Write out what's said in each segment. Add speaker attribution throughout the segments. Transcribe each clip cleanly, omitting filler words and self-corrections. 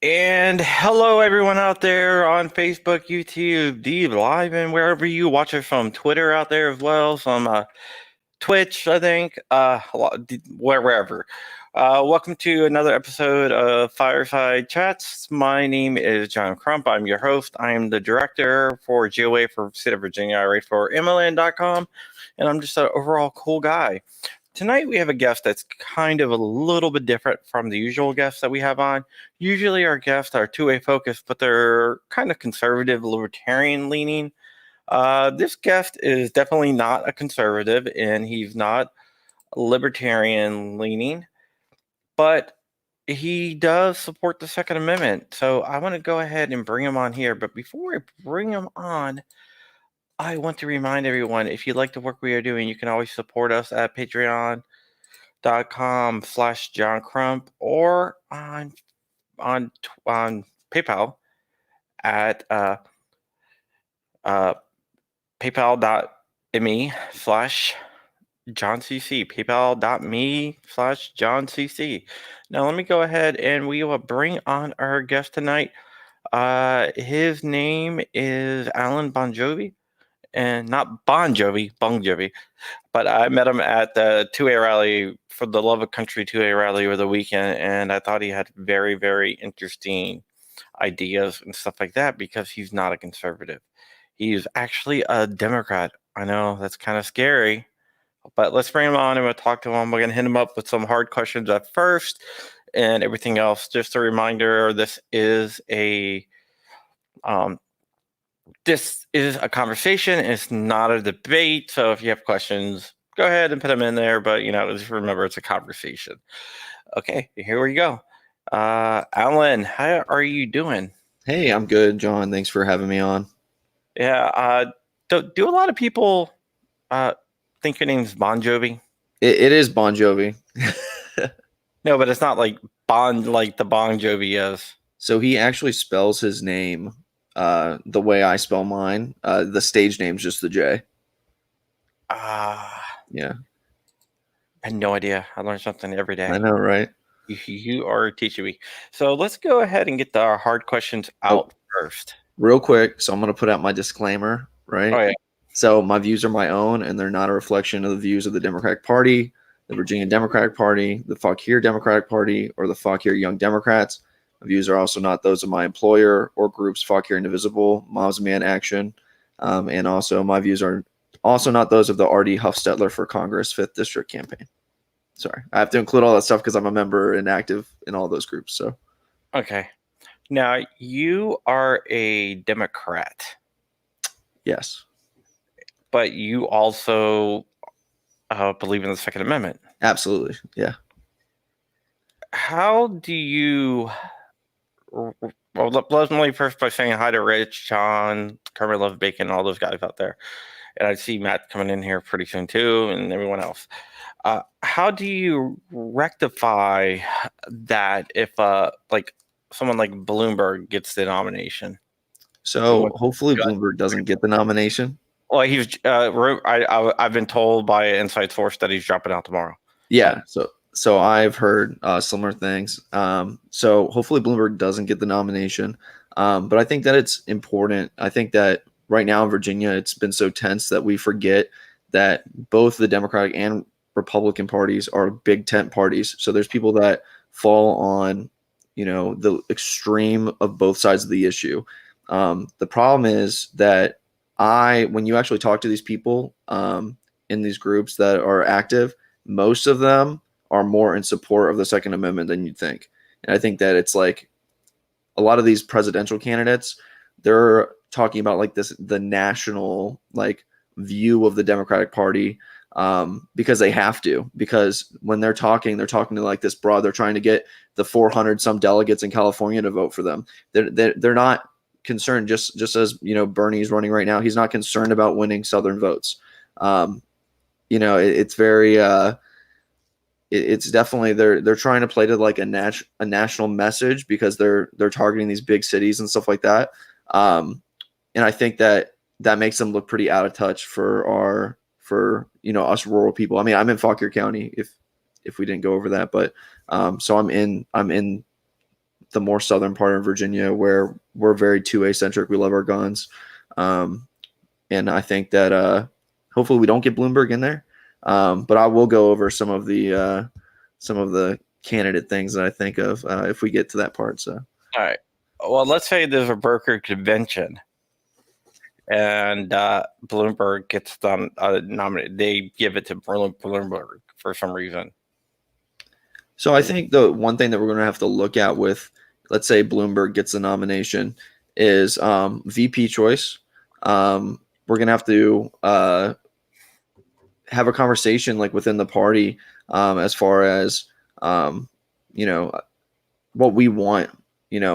Speaker 1: And hello, everyone out there on Facebook, YouTube, D Live, and wherever you watch it from. Twitter out there as well, some Twitch, I think, wherever. Welcome to another episode of Fireside Chats. My name is John Crump. I'm your host. I am the director for GOA for State of Virginia. I write for MLN.com, and I'm just an overall cool guy. Tonight we have a guest that's kind of a little bit different from the usual guests that we have on. Usually our guests are two-way focused, but they're kind of conservative, libertarian leaning. This guest is definitely not a conservative, and he's not libertarian leaning, but he does support the Second Amendment. So I want to go ahead and bring him on here. But before I bring him on, I want to remind everyone, if you like the work we are doing, you can always support us at patreon.com/John Crump or on PayPal at paypal.me/JohnCC, paypal.me/JohnCC. Now let me go ahead and we will bring on our guest tonight. His name is Alan Bongiovi, and not Bon Jovi, Bongiovi. But I met him at the 2A rally for the Love of Country 2A rally over the weekend, and I thought he had very, very interesting ideas and stuff like that because he's not a conservative. He's actually a Democrat. I know that's kind of scary, but let's bring him on and we'll talk to him. We're going to hit him up with some hard questions at first and everything else. Just a reminder, this is a conversation. It's not a debate. So if you have questions, go ahead and put them in there. But, just remember it's a conversation. Okay, here we go. Alan, how are you doing?
Speaker 2: Hey, I'm good, John. Thanks for having me on.
Speaker 1: Yeah. Do a lot of people think your name's Bon Jovi?
Speaker 2: It is Bon Jovi.
Speaker 1: No, but it's not like Bon, like the Bon Jovi is.
Speaker 2: So he actually spells his name the way I spell mine. The stage name's just the J. Yeah.
Speaker 1: I had no idea. I learn something every day.
Speaker 2: I know, right?
Speaker 1: You are teaching me. So let's go ahead and get our hard questions out first.
Speaker 2: Real quick. So I'm going to put out my disclaimer, right?
Speaker 1: Oh, yeah.
Speaker 2: So my views are my own, and they're not a reflection of the views of the Democratic Party, the Virginia Democratic Party, the Fauquier Democratic Party, or the Fauquier Young Democrats. My views are also not those of my employer or groups Fauquier Indivisible, Moms Man Action, and also my views are also not those of the R.D. Huffstetler for Congress 5th District campaign. Sorry, I have to include all that stuff because I'm a member and active in all those groups. So,
Speaker 1: okay. Now, you are a Democrat.
Speaker 2: Yes.
Speaker 1: But you also believe in the Second Amendment.
Speaker 2: Absolutely, yeah.
Speaker 1: How do you... Well, let me first by saying hi to Rich, John, Kermit Love Bacon, all those guys out there. And I see Matt coming in here pretty soon too, and everyone else. How do you rectify that if someone like Bloomberg gets the nomination?
Speaker 2: So hopefully Bloomberg doesn't get the nomination.
Speaker 1: Well, he's. I've been told by an inside source that he's dropping out tomorrow.
Speaker 2: Yeah. So I've heard similar things. So hopefully Bloomberg doesn't get the nomination. But I think that it's important. I think that right now in Virginia, it's been so tense that we forget that both the Democratic and Republican parties are big tent parties. So there's people that fall on, the extreme of both sides of the issue. The problem is that when you actually talk to these people in these groups that are active, most of them are more in support of the Second Amendment than you'd think. And I think that it's like a lot of these presidential candidates, they're talking about like the national view of the Democratic Party because they have to, because when they're talking to like this broad, they're trying to get the 400 some delegates in California to vote for them. They're not concerned, just as Bernie's running right now, he's not concerned about winning Southern votes. It's very it's definitely they're trying to play to like a national message because they're targeting these big cities and stuff like that. And I think that makes them look pretty out of touch for us rural people. I mean, I'm in Fauquier County if we didn't go over that, but so I'm in the more southern part of Virginia, where we're very 2A centric. We love our guns, and I think that hopefully we don't get Bloomberg in there. But I will go over some of the candidate things that I think of if we get to that part. So,
Speaker 1: all right. Well, let's say there's a broker convention, and Bloomberg gets them nominated. They give it to Bloomberg for some reason.
Speaker 2: So I think the one thing that we're going to have to look at with, let's say Bloomberg gets the nomination, is VP choice. We're going to have to have a conversation like within the party as far as what we want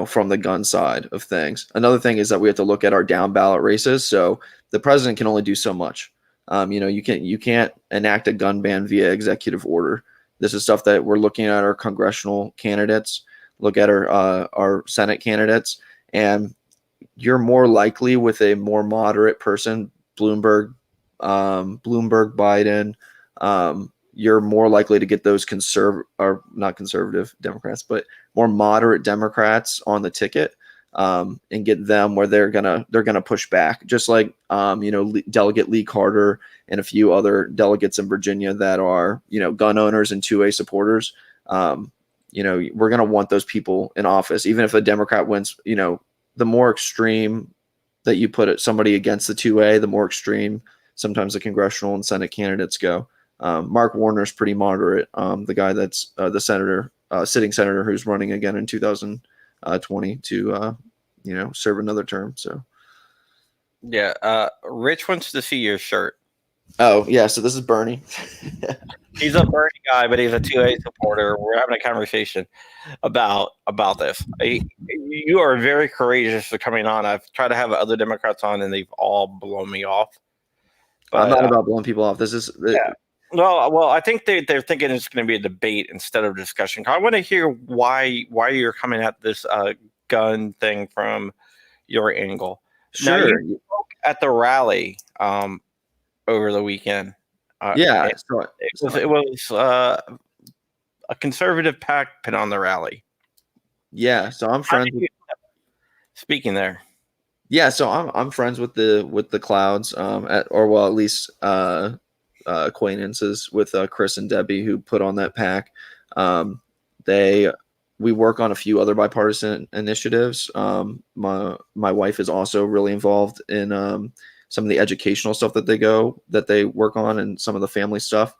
Speaker 2: from the gun side of things. Another thing is that we have to look at our down ballot races. So the president can only do so much. You can't enact a gun ban via executive order. This is stuff that we're looking at our congressional candidates, look at our Senate candidates, and you're more likely with a more moderate person, Bloomberg, Biden, you're more likely to get those not conservative Democrats, but more moderate Democrats on the ticket, and get them where they're gonna push back, just like Delegate Lee Carter and a few other delegates in Virginia that are gun owners and 2A supporters. We're gonna want those people in office, even if a Democrat wins. The more extreme that you put somebody against the 2A, the more extreme sometimes the congressional and Senate candidates go. Mark Warner is pretty moderate. The guy that's the senator, sitting senator who's running again in 2020 to serve another term. So
Speaker 1: yeah, Rich wants to see your shirt.
Speaker 2: Oh yeah, so this is Bernie.
Speaker 1: He's a Bernie guy, but he's a 2A supporter. We're having a conversation about this. You are very courageous for coming on. I've tried to have other Democrats on, and they've all blown me off.
Speaker 2: But, I'm not about blowing people off. This is
Speaker 1: yeah. Well, I think they're thinking it's going to be a debate instead of discussion. I want to hear why you're coming at this gun thing from your angle.
Speaker 2: Sure.
Speaker 1: Now, you spoke at the rally over the weekend.
Speaker 2: Yeah,
Speaker 1: it was a conservative PAC put on the rally.
Speaker 2: Yeah, so I'm friends with.
Speaker 1: Speaking there.
Speaker 2: Yeah, so I'm friends with the Clouds, at least acquaintances with Chris and Debbie who put on that PAC. We work on a few other bipartisan initiatives. My wife is also really involved in some of the educational stuff that they work on, and some of the family stuff.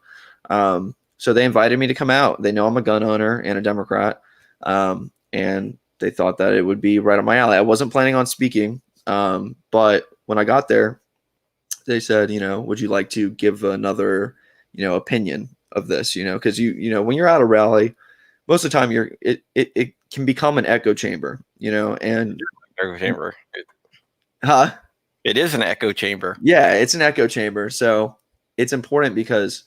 Speaker 2: So they invited me to come out. They know I'm a gun owner and a Democrat, and they thought that it would be right up my alley. I wasn't planning on speaking, but when I got there, they said, would you like to give another, opinion of this? Because when you're at a rally, most of the time it can become an echo chamber, and
Speaker 1: echo chamber.
Speaker 2: Huh?
Speaker 1: It is an echo chamber.
Speaker 2: Yeah, it's an echo chamber. So it's important because,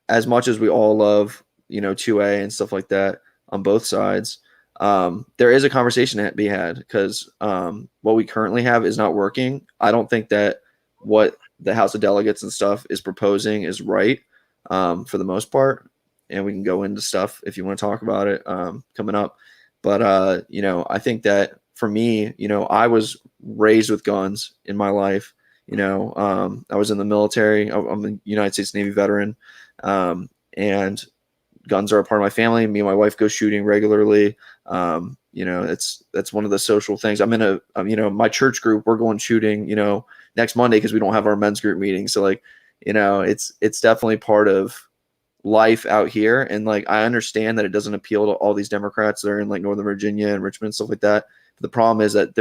Speaker 2: as much as we all love, 2A and stuff like that on both sides, there is a conversation to be had, because what we currently have is not working. I don't think that what the House of Delegates and stuff is proposing is right, for the most part. And we can go into stuff if you want to talk about it coming up. But, I think that for me, I was raised with guns in my life. I was in the military. I'm a United States Navy veteran. And guns are a part of my family. Me and my wife go shooting regularly. That's one of the social things. I'm in my church group, we're going shooting, next Monday, because we don't have our men's group meeting. So it's definitely part of life out here. And I understand that it doesn't appeal to all these Democrats that are in Northern Virginia and Richmond and stuff like that. But the problem is that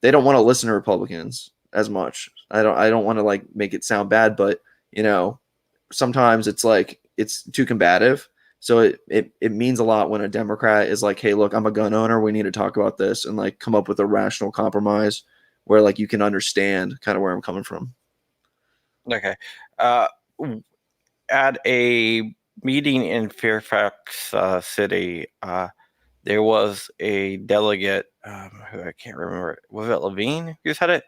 Speaker 2: they don't want to listen to Republicans as much. I don't want to make it sound bad, but sometimes it's too combative. So it means a lot when a Democrat is like, hey, look, I'm a gun owner. We need to talk about this and come up with a rational compromise where you can understand kind of where I'm coming from.
Speaker 1: Okay. At a meeting in Fairfax City, there was a delegate who I can't remember. Was it Levine who said it?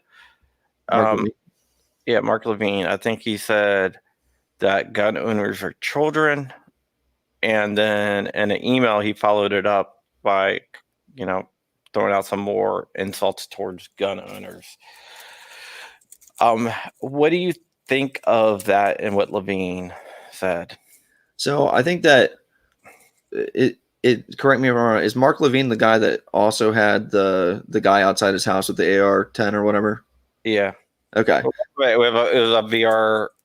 Speaker 1: Yeah, Mark Levine. I think he said that gun owners are children. And then in an email, he followed it up by, you know, throwing out some more insults towards gun owners. What do you think of that and what Levine said?
Speaker 2: So I think that it correct me if I'm wrong. Is Mark Levine the guy that also had the guy outside his house with the AR-10 or whatever?
Speaker 1: Yeah.
Speaker 2: Okay.
Speaker 1: Wait, it was a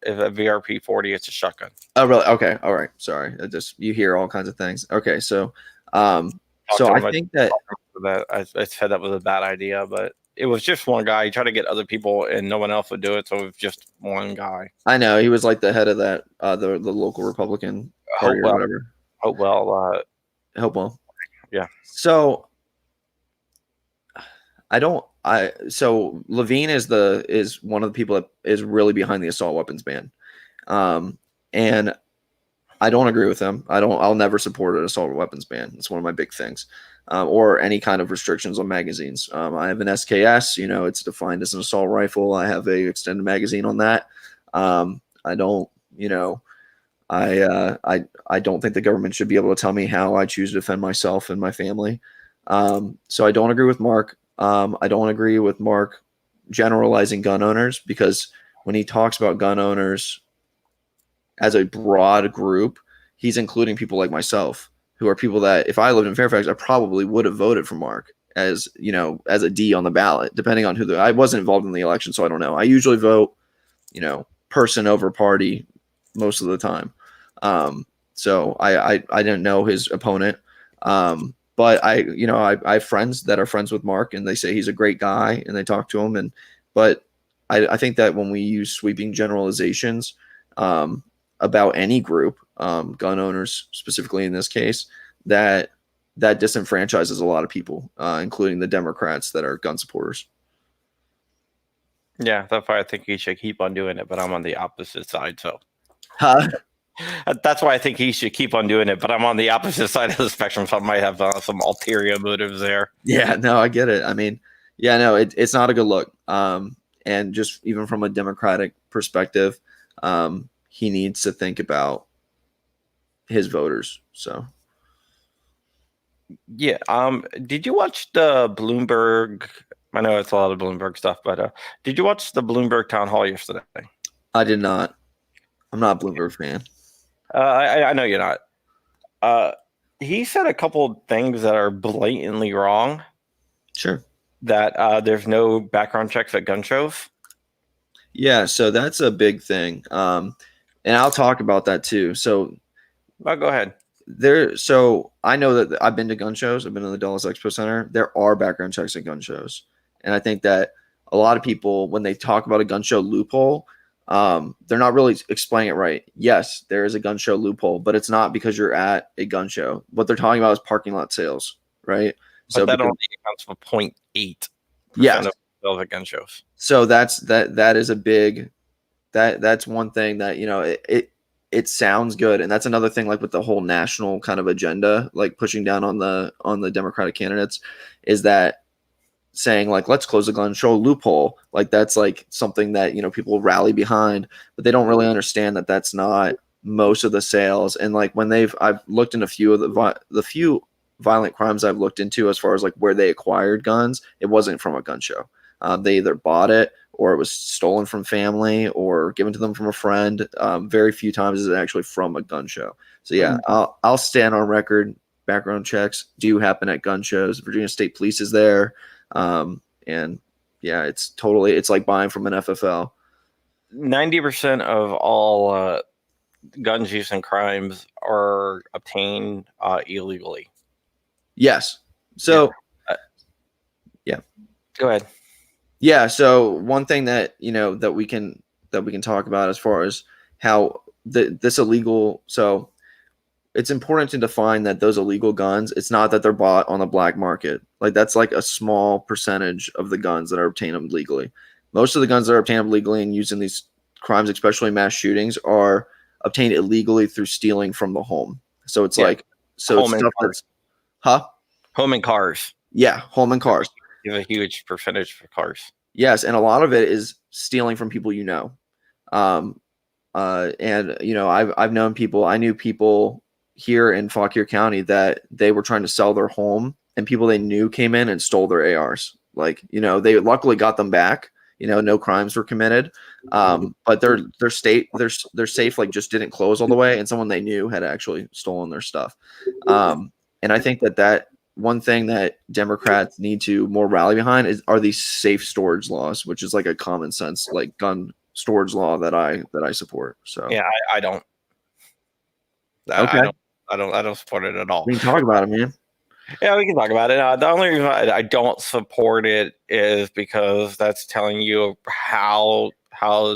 Speaker 1: VRP-40. It's a shotgun.
Speaker 2: Oh, really? Okay. All right. Sorry. You hear all kinds of things. Okay. So,
Speaker 1: Talked
Speaker 2: so
Speaker 1: to
Speaker 2: I
Speaker 1: him.
Speaker 2: think that
Speaker 1: I said that was a bad idea, but it was just one guy. He tried to get other people, and no one else would do it, so it was just one guy.
Speaker 2: I know he was like the head of that the local Republican party or whatever.
Speaker 1: Hopewell.
Speaker 2: Hopewell.
Speaker 1: Yeah.
Speaker 2: So so Levine is one of the people that is really behind the assault weapons ban. And I don't agree with him. I'll never support an assault weapons ban. It's one of my big things. Or any kind of restrictions on magazines. I have an SKS, it's defined as an assault rifle. I have a extended magazine on that. I don't, I don't think the government should be able to tell me how I choose to defend myself and my family. So I don't agree with Mark. I don't agree with Mark generalizing gun owners, because when he talks about gun owners as a broad group, he's including people like myself, who are people that if I lived in Fairfax, I probably would have voted for Mark as a D on the ballot, depending on I wasn't involved in the election, so I don't know. I usually vote, person over party most of the time. So I didn't know his opponent. But I have friends that are friends with Mark, and they say he's a great guy, and they talk to him. But I think that when we use sweeping generalizations about any group, gun owners specifically in this case, that disenfranchises a lot of people, including the Democrats that are gun supporters.
Speaker 1: Yeah, that's why I think he should keep on doing it, but I'm on the opposite side, so.
Speaker 2: Huh?
Speaker 1: That's why I think he should keep on doing it, but I'm on the opposite side of the spectrum, so I might have some ulterior motives there.
Speaker 2: Yeah, no, I get it. I mean, yeah, no, it's not a good look. And just even from a Democratic perspective, he needs to think about his voters. So,
Speaker 1: yeah. Did you watch the Bloomberg? I know it's a lot of Bloomberg stuff, but did you watch the Bloomberg town hall yesterday?
Speaker 2: I did not. I'm not a Bloomberg fan.
Speaker 1: I know you're not. He said a couple things that are blatantly wrong.
Speaker 2: Sure.
Speaker 1: That there's no background checks at gun shows.
Speaker 2: Yeah, so that's a big thing. And I'll talk about that too. So,
Speaker 1: go ahead.
Speaker 2: So I know that I've been to gun shows. I've been to the Dallas Expo Center. There are background checks at gun shows, and I think that a lot of people, when they talk about a gun show loophole, they're not really explaining it right. Yes, there is a gun show loophole, but it's not because you're at a gun show. What they're talking about is parking lot sales, right?
Speaker 1: But that only accounts for 0.8% of sales at gun shows.
Speaker 2: So that is a big that's one thing that it sounds good, and that's another thing, like with the whole national kind of agenda, like pushing down on the Democratic candidates, is that saying like, let's close the gun show loophole. Like that's like something that people rally behind, but they don't really understand that that's not most of the sales. And like when I've looked in a few of the few violent crimes I've looked into, as far as like where they acquired guns, it wasn't from a gun show. They either bought it, or it was stolen from family, or given to them from a friend. Very few times is it actually from a gun show. So yeah, I'll stand on record. Background checks do happen at gun shows. Virginia State Police is there. And yeah, it's like buying from an FFL.
Speaker 1: 90% of all guns used in crimes are obtained illegally.
Speaker 2: Yes. So yeah.
Speaker 1: Go ahead.
Speaker 2: Yeah. So one thing that that we can talk about as far as how this illegal. So it's important to define that those illegal guns, it's not that they're bought on the black market. Like that's like a small percentage of the guns that are obtained legally. Most of the guns that are obtained legally and used in these crimes, especially mass shootings, are obtained illegally through stealing from the home. So it's home it's stuff that's
Speaker 1: home and cars.
Speaker 2: Yeah, home and cars.
Speaker 1: You have a huge percentage for cars.
Speaker 2: Yes, and a lot of it is stealing from people and I've known people. I knew people here in Fauquier County that they were trying to sell their home, and people they knew came in and stole their ARs. Like, they luckily got them back. No crimes were committed. But their safe like just didn't close all the way, and someone they knew had actually stolen their stuff. And I think that one thing that Democrats need to more rally behind are these safe storage laws, which is like a common sense like gun storage law that I support. So
Speaker 1: Yeah, I don't.
Speaker 2: okay,
Speaker 1: I don't support it at all.
Speaker 2: we can talk about it, man.
Speaker 1: Yeah, we can talk about it. The only reason I don't support it is because that's telling you how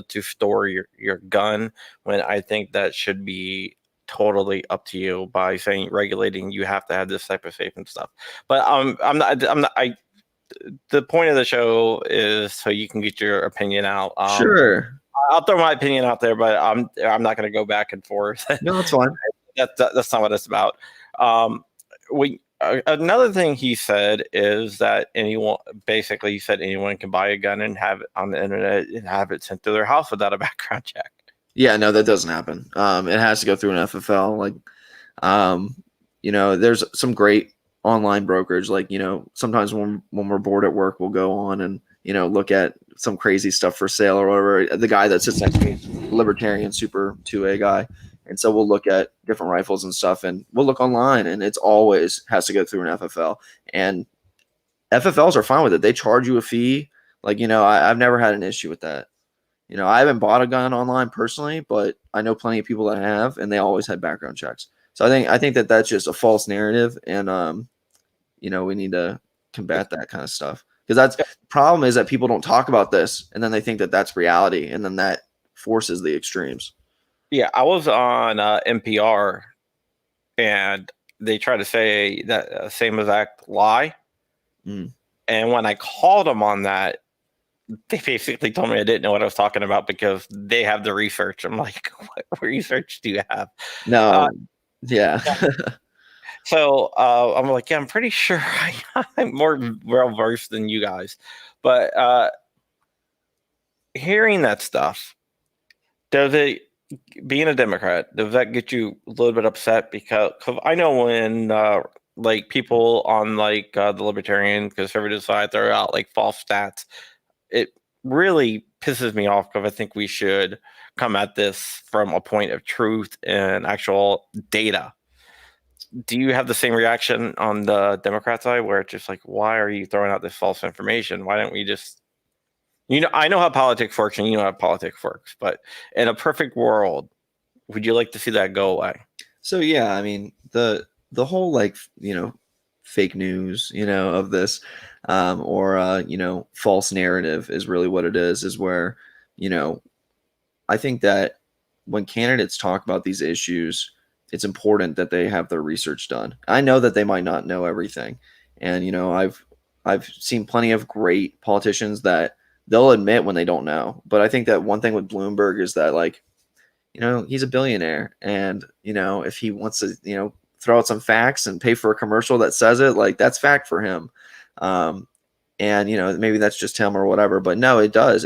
Speaker 1: to store your gun, when I think that should be totally up to you by saying regulating you have to have this type of safe and stuff. But I'm not the point of the show is so you can get your opinion out.
Speaker 2: Sure.
Speaker 1: I'll throw my opinion out there, but I'm not going to go back and forth.
Speaker 2: No, that's fine.
Speaker 1: That's not what it's about. Another thing he said is that he said anyone can buy a gun and have it on the internet and have it sent to their house without a background check.
Speaker 2: Yeah, no, that doesn't happen. It has to go through an FFL. Like, there's some great online brokerage. Like, sometimes when we're bored at work, we'll go on and, look at some crazy stuff for sale or whatever. The guy that sits next to me, libertarian, super 2A guy. And so we'll look at different rifles and stuff, and we'll look online, and it's always has to go through an FFL. And FFLs are fine with it. They charge you a fee. Like, I've never had an issue with that. I haven't bought a gun online personally, but I know plenty of people that have, and they always had background checks. So I think that that's just a false narrative, and we need to combat that kind of stuff, because that's the problem is that people don't talk about this, and then they think that that's reality, and then that forces the extremes.
Speaker 1: Yeah, I was on NPR, and they try to say that same exact lie.
Speaker 2: Mm.
Speaker 1: And when I called them on that, they basically told me I didn't know what I was talking about because they have the research. I'm like, what research do you have?
Speaker 2: No, yeah.
Speaker 1: So I'm like, yeah, I'm pretty sure I'm more well versed than you guys. But hearing that stuff, does it, being a Democrat, does that get you a little bit upset? Because I know when like people on like the libertarian conservative side throw out like false stats, it really pisses me off, because I think we should come at this from a point of truth and actual data. Do you have the same reaction on the Democrat side, where it's just like, why are you throwing out this false information? Why don't we just, I know how politics works, and you know how politics works, but in a perfect world, would you like to see that go away?
Speaker 2: So yeah, I mean the whole like fake news of this or false narrative is really what it is where I think that when candidates talk about these issues, it's important that they have their research done. I know that they might not know everything, and I've seen plenty of great politicians that they'll admit when they don't know. But I think that one thing with Bloomberg is that, like, he's a billionaire, and if he wants to throw out some facts and pay for a commercial that says it, like, that's fact for him. And maybe that's just him or whatever, but no, it does.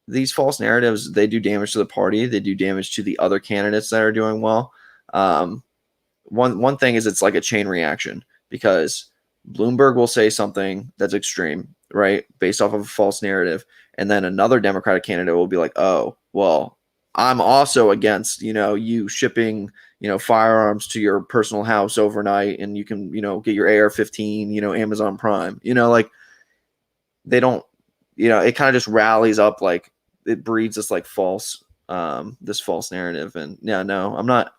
Speaker 2: These false narratives, they do damage to the party. They do damage to the other candidates that are doing well. One thing is, it's like a chain reaction, because Bloomberg will say something that's extreme, right, based off of a false narrative, and then another Democratic candidate will be like, oh, well, I'm also against you shipping firearms to your personal house overnight, and you can get your AR-15 Amazon Prime. Like, they don't, it kind of just rallies up, like, it breeds this like false narrative. And yeah, no, I'm not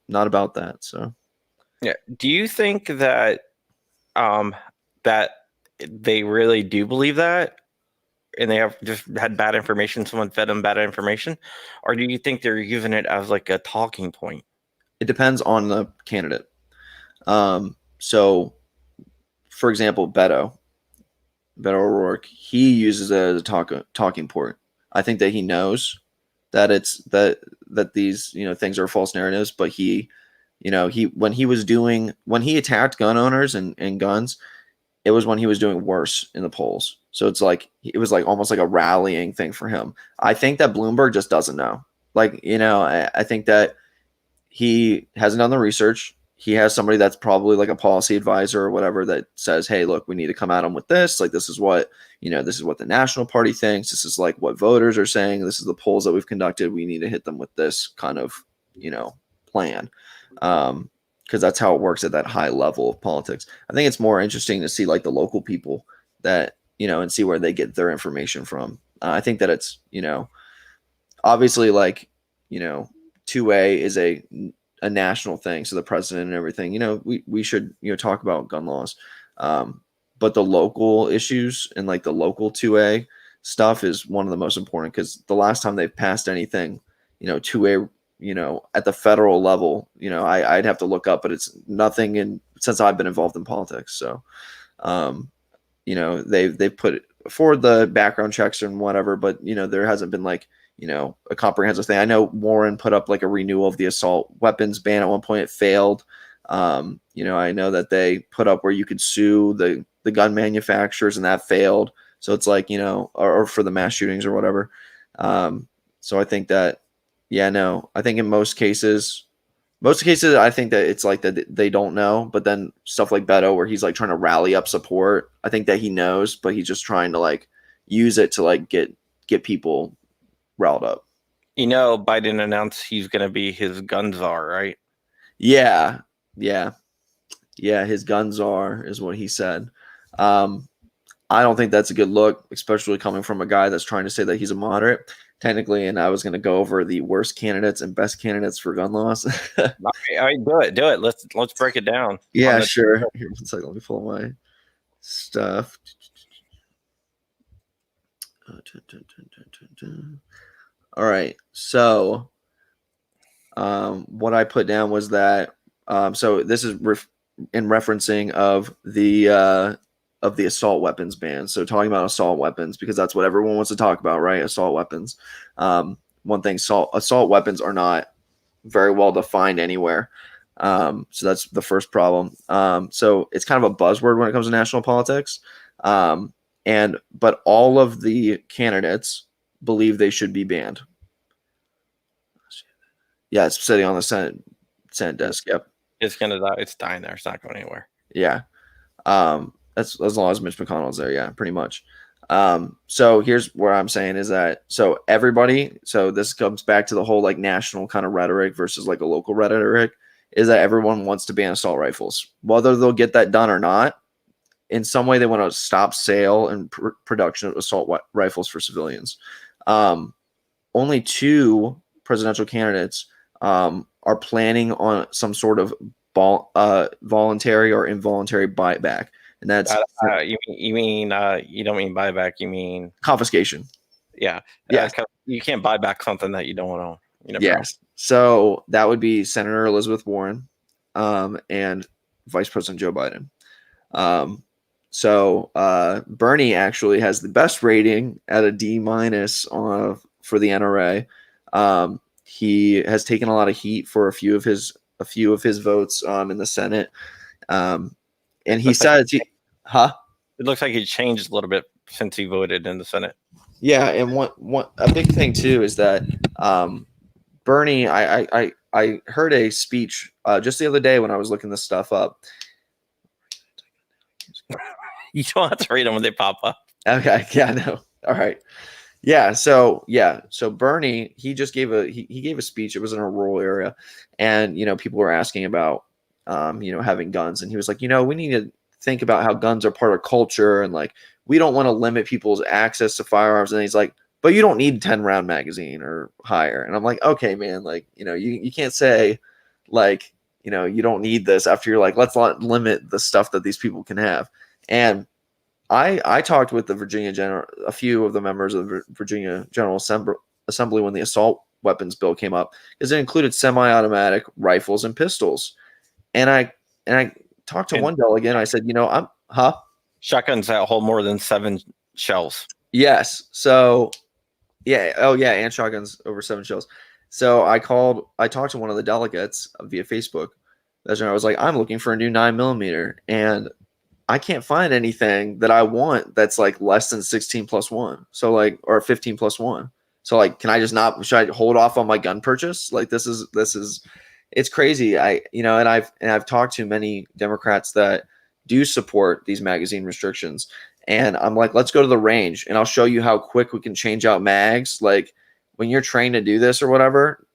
Speaker 2: about that. So
Speaker 1: yeah, do you think that that they really do believe that, and they have just had bad information, someone fed them bad information, or do you think they're using it as like a talking point?
Speaker 2: it depends on the candidate. So for example, Beto O'Rourke, he uses it as a talking point. I think that he knows that that these things are false narratives, but he when he attacked gun owners and guns, it was when he was doing worse in the polls. So it was like almost like a rallying thing for him. I think that Bloomberg just doesn't know. Like, I think that he hasn't done the research. He has somebody that's probably like a policy advisor or whatever that says, hey, look, we need to come at him with this. Like, this is what, this is what the National Party thinks. This is like what voters are saying. This is the polls that we've conducted. We need to hit them with this kind of, plan. Because that's how it works at that high level of politics. I think it's more interesting to see like the local people that, and see where they get their information from. I think that it's, obviously like, 2A is a national thing. So the president and everything, we should, talk about gun laws. But the local issues and like the local 2A stuff is one of the most important, because the last time they've passed anything, 2A, at the federal level, I'd have to look up, but it's nothing since I've been involved in politics. So, they've put forward the background checks and whatever, but, there hasn't been like, a comprehensive thing. I know Warren put up like a renewal of the assault weapons ban at one point. It failed. I know that they put up where you could sue the gun manufacturers, and that failed. So it's like, or for the mass shootings or whatever. So I think that, I think in most cases, I think that it's like that they don't know, but then stuff like Beto, where he's like trying to rally up support, I think that he knows, but he's just trying to like use it to like get people riled up.
Speaker 1: Biden announced he's going to be his gun czar, right?
Speaker 2: Yeah. His gun czar is what he said. I don't think that's a good look, especially coming from a guy that's trying to say that he's a moderate, technically. And I was going to go over the worst candidates and best candidates for gun laws.
Speaker 1: All right, do it. Let's break it down.
Speaker 2: Yeah, sure. Here, one second. Let me pull my stuff. All right. So, what I put down was that. So this is in referencing of the assault weapons ban. So talking about assault weapons, because that's what everyone wants to talk about, right? Assault weapons. One thing, assault weapons are not very well defined anywhere. So that's the first problem. So it's kind of a buzzword when it comes to national politics. But all of the candidates believe they should be banned. Yeah, it's sitting on the Senate desk. Yep.
Speaker 1: It's gonna die. It's dying there. It's not going anywhere.
Speaker 2: Yeah. That's as long as Mitch McConnell's there. Yeah, pretty much. So here's where I'm saying is that, so this comes back to the whole like national kind of rhetoric versus like a local rhetoric, is that everyone wants to ban assault rifles. Whether they'll get that done or not, in some way they want to stop sale and production of assault rifles for civilians. Only 2 presidential candidates are planning on some sort of voluntary or involuntary buyback, and that's
Speaker 1: you mean you don't mean buyback, you mean
Speaker 2: confiscation.
Speaker 1: Yeah. You can't buy back something that you don't want to own.
Speaker 2: Yes. So that would be Senator Elizabeth Warren and Vice President Joe Biden. So Bernie actually has the best rating at a D- for the NRA. He has taken a lot of heat for a few of his votes in the Senate. And he said,
Speaker 1: it looks like he changed a little bit since he voted in the Senate.
Speaker 2: Yeah, and a big thing too is that Bernie, I heard a speech just the other day when I was looking this stuff up.
Speaker 1: You don't have to read them when they pop up.
Speaker 2: Okay, yeah, no. All right. Yeah, so Bernie, he just gave a speech. It was in a rural area, and people were asking about having guns, and he was like, we need to think about how guns are part of culture, and like we don't want to limit people's access to firearms. And he's like, but you don't need a 10-round magazine or higher. And I'm like, okay, man, like you can't say like you don't need this after you're like, let's not limit the stuff that these people can have. And I talked with a few of the members of the Virginia General Assembly when the assault weapons bill came up, because it included semi-automatic rifles and pistols. And I talked to one delegate, and I said,
Speaker 1: shotguns that hold more than 7 shells.
Speaker 2: Yes. So yeah. Oh yeah. And shotguns over 7 shells. So I talked to one of the delegates via Facebook. I was like, I'm looking for a new 9mm, and I can't find anything that I want that's like less than 16+1. So like, or 15+1. So like, should I hold off on my gun purchase? Like this is, it's crazy. And I've talked to many Democrats that do support these magazine restrictions, and I'm like, let's go to the range, and I'll show you how quick we can change out mags. Like when you're trained to do this or whatever,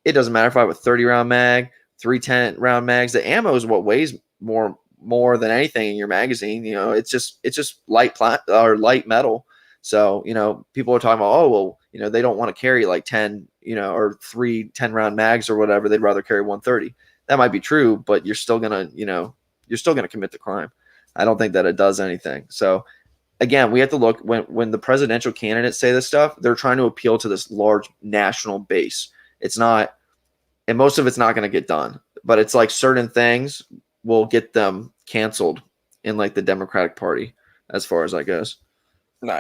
Speaker 2: it doesn't matter if I have a 30-round mag, 310-round mags. The ammo is what weighs more than anything in your magazine. It's just light metal. So people are talking about, oh well, they don't want to carry like 10, or 3 10-round mags or whatever. They'd rather carry 130. That might be true, but you're still gonna commit the crime. I don't think that it does anything. So again, we have to look when the presidential candidates say this stuff, they're trying to appeal to this large national base. It's not, and most of it's not going to get done, but it's like certain things will get them canceled in like the Democratic Party as far as that goes.
Speaker 1: No,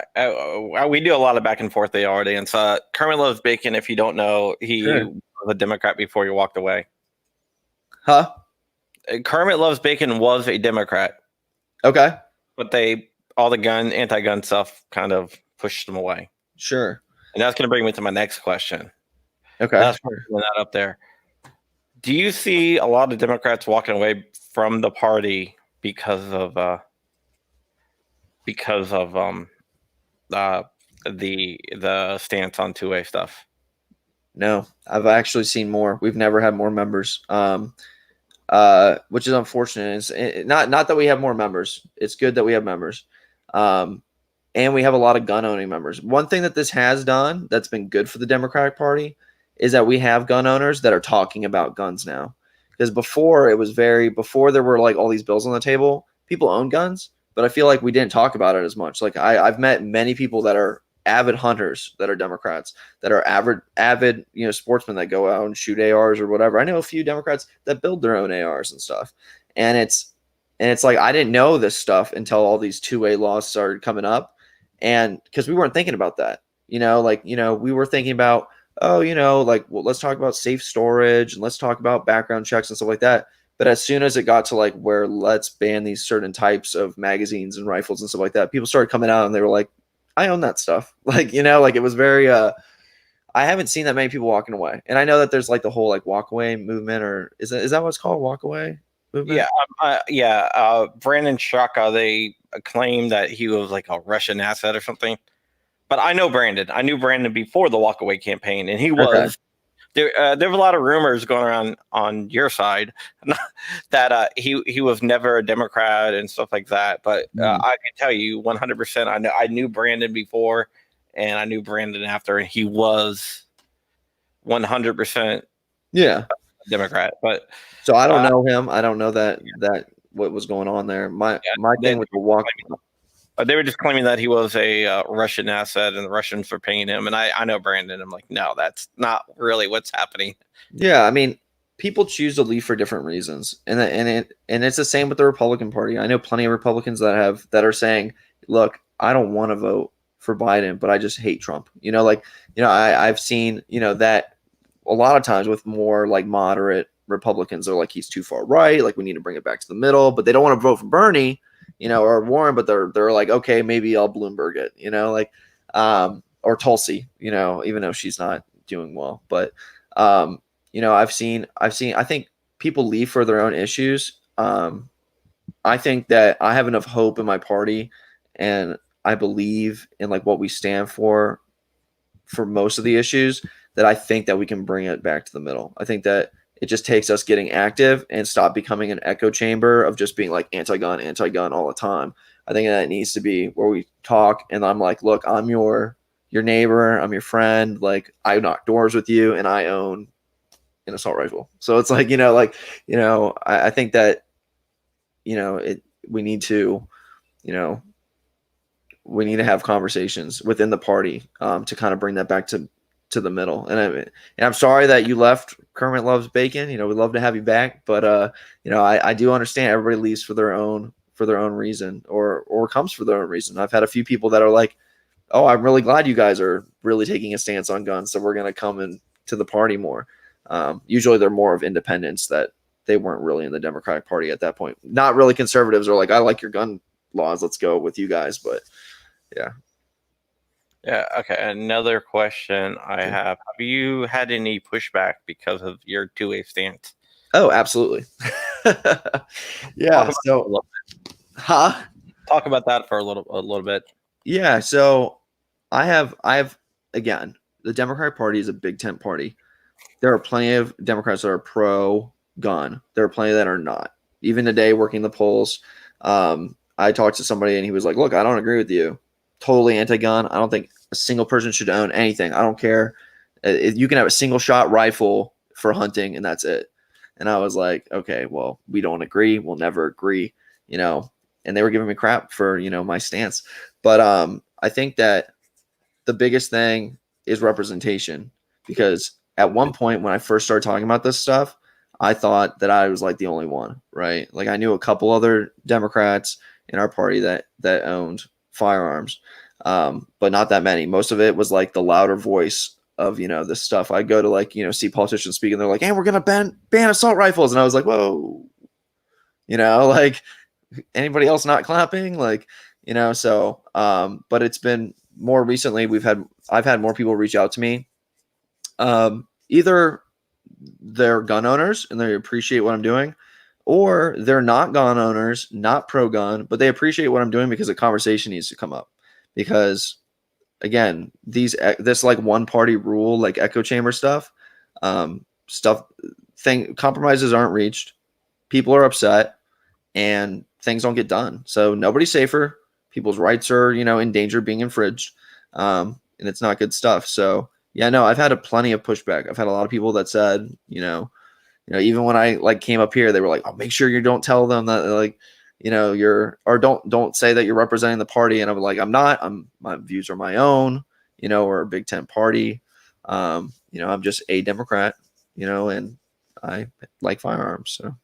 Speaker 1: we do a lot of back and forth the audience. Kermit Loves Bacon, if you don't know, he
Speaker 2: Sure.
Speaker 1: was a Democrat before he walked away.
Speaker 2: Huh?
Speaker 1: Kermit Loves Bacon was a Democrat,
Speaker 2: Okay.
Speaker 1: but all the anti-gun stuff kind of pushed them away.
Speaker 2: Sure.
Speaker 1: And that's going to bring me to my next question.
Speaker 2: Okay.
Speaker 1: That's that up there. Do you see a lot of Democrats walking away from the party because of the stance on two-way stuff?
Speaker 2: No, I've actually seen more. We've never had more members, which is unfortunate. Not that we have more members. It's good that we have members, and we have a lot of gun owning members. One thing that this has done that's been good for the Democratic Party is that we have gun owners that are talking about guns now. Because before there were like all these bills on the table, people own guns, but I feel like we didn't talk about it as much. Like I've met many people that are avid hunters that are Democrats, that are avid sportsmen that go out and shoot ARs or whatever. I know a few Democrats that build their own ARs and stuff, and it's like I didn't know this stuff until all these two-way laws started coming up, and because we weren't thinking about that, we were thinking about, oh, well, let's talk about safe storage and let's talk about background checks and stuff like that. But as soon as it got to like where let's ban these certain types of magazines and rifles and stuff like that, people started coming out and they were like, I own that stuff. Like it was very, I haven't seen that many people walking away. And I know that there's like the whole like walk away movement, or is that what it's called? Walk away movement?
Speaker 1: Yeah. Brandon Shaka, they claimed that he was like a Russian asset or something. But I know Brandon. I knew Brandon before the walkaway campaign, and he was.
Speaker 2: Okay.
Speaker 1: There were a lot of rumors going around on your side that he was never a Democrat and stuff like that. But I can tell you 100%. I knew Brandon before, and I knew Brandon after, and he was 100% Democrat. But
Speaker 2: so I don't know him. I don't know that what was going on there. My thing with the walk.
Speaker 1: They were just claiming that he was a Russian asset and the Russians were paying him. And I know Brandon. I'm like, no, that's not really what's happening.
Speaker 2: Yeah, I mean, people choose to leave for different reasons, and it's the same with the Republican Party. I know plenty of Republicans that are saying, look, I don't want to vote for Biden, but I just hate Trump. I've seen that a lot of times with more like moderate Republicans are like, he's too far right, like we need to bring it back to the middle, but they don't want to vote for Bernie, or Warren, but they're like, okay, maybe I'll Bloomberg it, or Tulsi, even though she's not doing well. But I've seen, I think people leave for their own issues. I think that I have enough hope in my party, and I believe in like what we stand for most of the issues, that I think that we can bring it back to the middle. I think that it just takes us getting active and stop becoming an echo chamber of just being like anti-gun all the time. I think that it needs to be where we talk and I'm like, look, I'm your neighbor, I'm your friend. Like I knock doors with you and I own an assault rifle. So it's like, I think that, we need to have conversations within the party to kind of bring that back to the middle. And I'm sorry that you left Kermit Loves Bacon. We'd love to have you back, but I do understand everybody leaves for their own reason or comes for their own reason. I've had a few people that are like, oh, I'm really glad you guys are really taking a stance on guns, so we're going to come into the party more. Usually they're more of independents that they weren't really in the Democratic Party at that point. Not really conservatives are like, I like your gun laws, let's go with you guys. But yeah.
Speaker 1: Yeah. Okay. Another question I have you had any pushback because of your two-way stance?
Speaker 2: Oh, absolutely.
Speaker 1: Talk
Speaker 2: Yeah.
Speaker 1: about
Speaker 2: So, huh?
Speaker 1: talk about that for a little bit.
Speaker 2: Yeah. So, I have again, the Democratic Party is a big tent party. There are plenty of Democrats that are pro gun. There are plenty that are not. Even today, working the polls, I talked to somebody and he was like, "Look, I don't agree with you. Totally anti-gun. I don't think a single person should own anything. I don't care. You can have a single shot rifle for hunting, and that's it." And I was like, "Okay, well, we don't agree. We'll never agree." You know. And they were giving me crap for my stance, but I think that the biggest thing is representation, because at one point when I first started talking about this stuff, I thought that I was like the only one, right? Like I knew a couple other Democrats in our party that owned firearms, but not that many. Most of it was like the louder voice of this stuff. I go to like see politicians speak and they're like, "Hey, we're gonna ban assault rifles," and I was like, "Whoa," like anybody else not clapping, like so but it's been more recently I've had more people reach out to me, either they're gun owners and they appreciate what I'm doing, or they're not gun owners, not pro gun, but they appreciate what I'm doing because a conversation needs to come up. Because again, this like one party rule, like echo chamber stuff, stuff thing compromises aren't reached, people are upset, and things don't get done. So nobody's safer. People's rights are, in danger of being infringed. And it's not good stuff. So yeah, no, I've had plenty of pushback. I've had a lot of people that said, even when I like came up here, they were like, "Oh, make sure you don't tell them that like, you're, or don't say that you're representing the party." And I'm like, "I'm not. My views are my own. We're a big tent party. I'm just a Democrat. And I like firearms." So.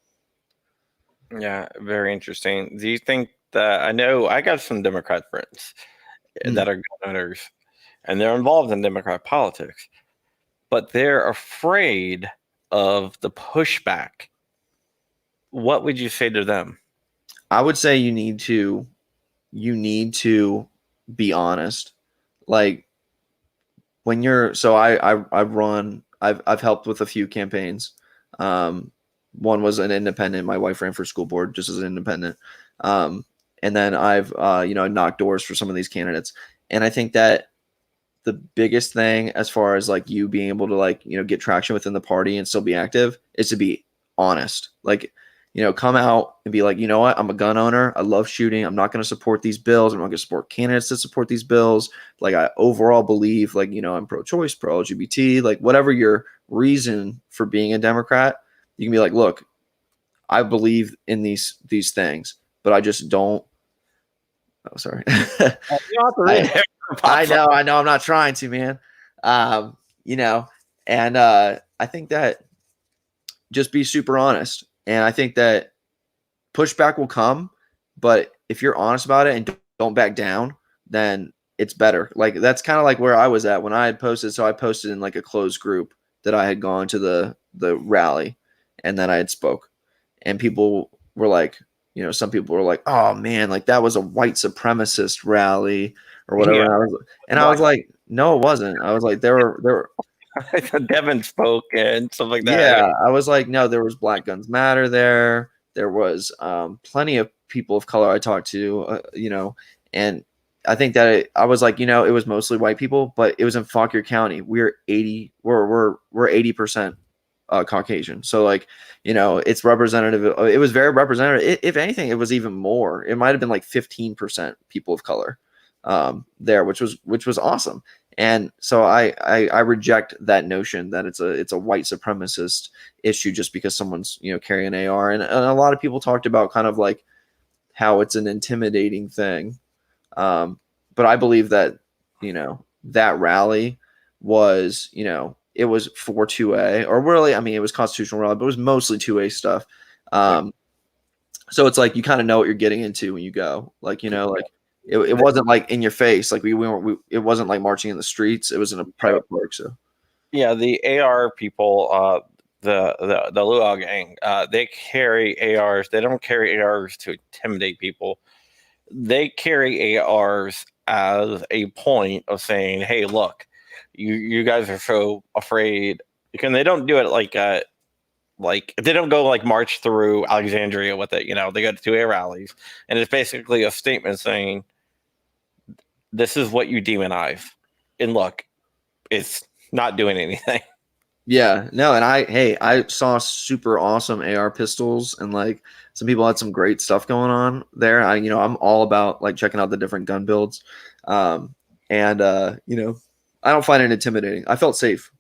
Speaker 1: Yeah, very interesting. Do you think that I know I got some Democrat friends
Speaker 2: Mm.
Speaker 1: that are gun owners and they're involved in Democrat politics, but they're afraid of the pushback. What would you say to them?
Speaker 2: I would say you need to be honest. Like when you're so I've helped with a few campaigns. One was an independent. My wife ran for school board just as an independent. Um, and then I've knocked doors for some of these candidates. And I think that the biggest thing as far as like you being able to like get traction within the party and still be active is to be honest. Like come out and be like, "You know what, I'm a gun owner, I love shooting, I'm not going to support these bills, I'm not going to support candidates that support these bills. Like I overall believe like I'm pro-choice, pro-LGBT, like whatever your reason for being a Democrat, you can be like, look, I believe in these things, but I just don't." Oh, sorry.
Speaker 1: You don't have to read
Speaker 2: I
Speaker 1: it.
Speaker 2: I know, I'm not trying to, man. Um, you know, and I think that just be super honest. And I think that pushback will come, but if you're honest about it and don't back down, then it's better. Like that's kind of like where I was at when I had posted. So I posted in like a closed group that I had gone to the rally and then I had spoke. And people were like, some people were like, "Oh man, like that was a white supremacist rally or whatever."
Speaker 1: Yeah,
Speaker 2: And I was
Speaker 1: black
Speaker 2: like, "No, it wasn't." I was like, there were
Speaker 1: Devin spoke and stuff like that.
Speaker 2: yeah, I was like, "No, there was Black Guns Matter there. There was plenty of people of color I talked to, and I think that I was like, it was mostly white people, but it was in Fauquier County. We're 80% Caucasian. So like, it's representative. It was very representative. If anything, it was even more. It might have been like 15% people of color there, which was awesome. And so I reject that notion that it's a white supremacist issue just because someone's carrying an AR. And a lot of people talked about kind of like how it's an intimidating thing. But I believe that that rally was it was for 2A, or really, I mean, it was constitutional rally, but it was mostly 2A stuff. Um, so it's like you kind of know what you're getting into when you go, like like it wasn't like in your face, like we weren't it wasn't like marching in the streets, it was in a private park. So
Speaker 1: Yeah, the AR people, the Luau gang, they carry ARs. They don't carry ARs to intimidate people. They carry ARs as a point of saying, "Hey, look, you guys are so afraid," because they don't do it like Like they don't go like march through Alexandria with it. They go to 2A rallies, and it's basically a statement saying, "This is what you demonize," and look, it's not doing anything.
Speaker 2: Yeah, no, and I saw super awesome AR pistols, and like some people had some great stuff going on there. I'm all about like checking out the different gun builds, um, and I don't find it intimidating. I felt safe.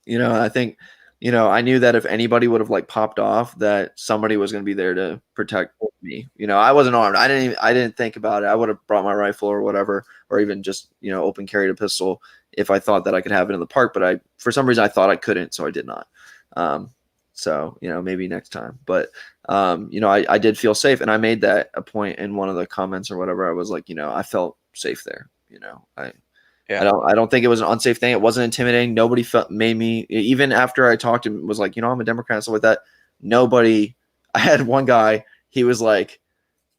Speaker 2: I think, I knew that if anybody would have like popped off, that somebody was going to be there to protect me. I wasn't armed. I didn't think about it. I would have brought my rifle or whatever, or even just open carried a pistol if I thought that I could have it in the park. But for some reason, I thought I couldn't, so I did not. So maybe next time. But I did feel safe, and I made that a point in one of the comments or whatever. I was like, I felt safe there.
Speaker 1: Yeah.
Speaker 2: I don't think it was an unsafe thing. It wasn't intimidating. Nobody made me, even after I talked to him, was like, I'm a Democrat and stuff like that. Nobody, I had one guy, he was like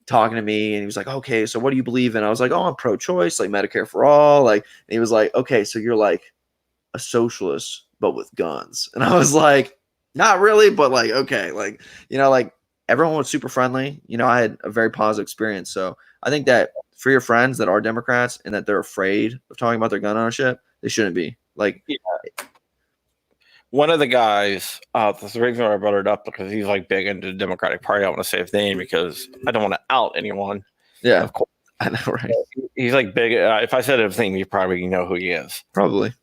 Speaker 2: talking to me and he was like, okay, so what do you believe in? I was like, oh, I'm pro-choice, like Medicare for all. Like, and he was like, okay, so you're like a socialist, but with guns. And I was like, not really, but like, okay. Like, like everyone was super friendly. I had a very positive experience. So I think that for your friends that are Democrats and that they're afraid of talking about their gun ownership, they shouldn't be. Like,
Speaker 1: one of the guys, that's the reason why I brought it up, because he's like big into the Democratic Party. I want to say his name because I don't want to out anyone.
Speaker 2: yeah,
Speaker 1: Of course.
Speaker 2: I know, right?
Speaker 1: He's like big. If I said his name, you probably know who he is.
Speaker 2: Probably.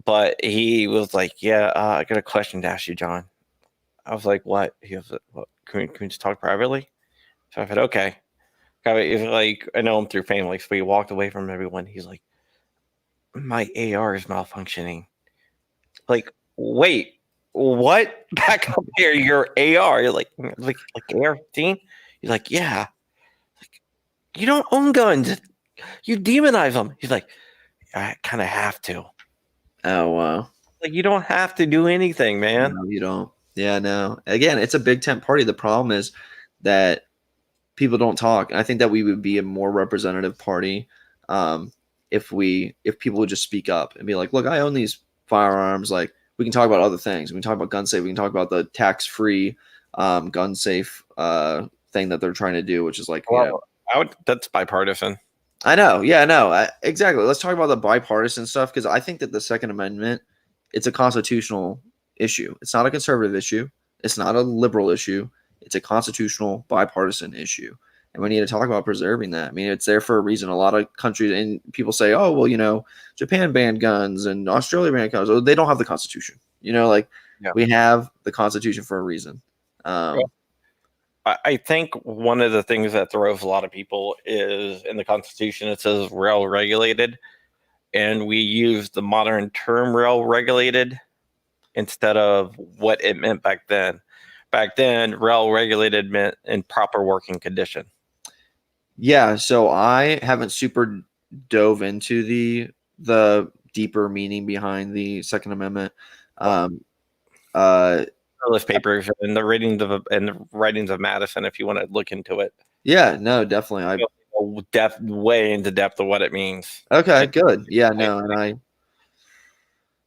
Speaker 1: But he was like, yeah, I got a question to ask you, John. I was like, what? He was like, what? Can we just talk privately? So I said, okay. He's like, I know him through family. So he walked away from everyone. He's like, my AR is malfunctioning. Like, wait, what? Back up here, your AR. You're like AR-15? He's like, yeah. Like, you don't own guns. You demonize them. He's like, I kind of have to.
Speaker 2: Oh, wow.
Speaker 1: Like, you don't have to do anything, man.
Speaker 2: No, you don't. Yeah, no. Again, it's a big tent party. The problem is that people don't talk. And I think that we would be a more representative party if people would just speak up and be like, look, I own these firearms. Like, we can talk about other things. We can talk about gun safe. We can talk about the tax-free gun safe thing that they're trying to do, which is like,
Speaker 1: that's bipartisan.
Speaker 2: I know. Yeah, no, exactly. Let's talk about the bipartisan stuff, because I think that the Second Amendment, it's a constitutional issue. It's not a conservative issue. It's not a liberal issue. It's a constitutional bipartisan issue. And we need to talk about preserving that. I mean, it's there for a reason. A lot of countries, and people say, oh, well, Japan banned guns and Australia banned guns. Oh, they don't have the Constitution. We have the Constitution for a reason.
Speaker 1: I think one of the things that throws a lot of people is in the Constitution, it says rail regulated. And we use the modern term rail regulated instead of what it meant back then. Back then, rail regulated meant in proper working condition.
Speaker 2: Yeah, so I haven't super dove into the deeper meaning behind the Second Amendment.
Speaker 1: List papers and the writings of Madison, if you want to look into it.
Speaker 2: Yeah, no, definitely.
Speaker 1: Way into depth of what it means.
Speaker 2: Okay, good. Yeah, no, and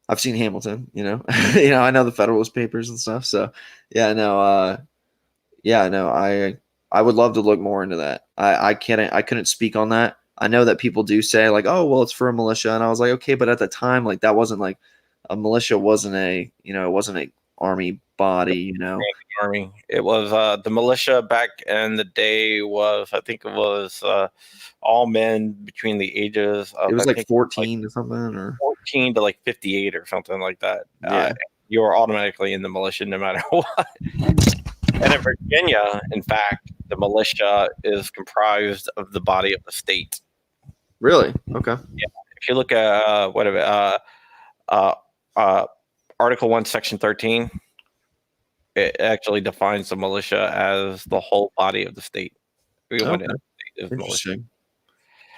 Speaker 2: I've seen Hamilton. I know the Federalist Papers and stuff. So, yeah, no, I would love to look more into that. I couldn't speak on that. I know that people do say like, oh, well, it's for a militia, and I was like, okay, but at the time, like that wasn't like a militia wasn't a it wasn't a army body.
Speaker 1: Army. It was the militia back in the day was, I think it was all men between the ages of,
Speaker 2: it was
Speaker 1: I
Speaker 2: like
Speaker 1: think,
Speaker 2: 14 or something, or
Speaker 1: 14 to like 58 or something like that.
Speaker 2: Yeah.
Speaker 1: You were automatically in the militia no matter what. And in Virginia, in fact, the militia is comprised of the body of the state.
Speaker 2: Really? Okay.
Speaker 1: Yeah. If you look at Article 1, Section 13, it actually defines the militia as the whole body of the state.
Speaker 2: Okay.
Speaker 1: Is
Speaker 2: Interesting.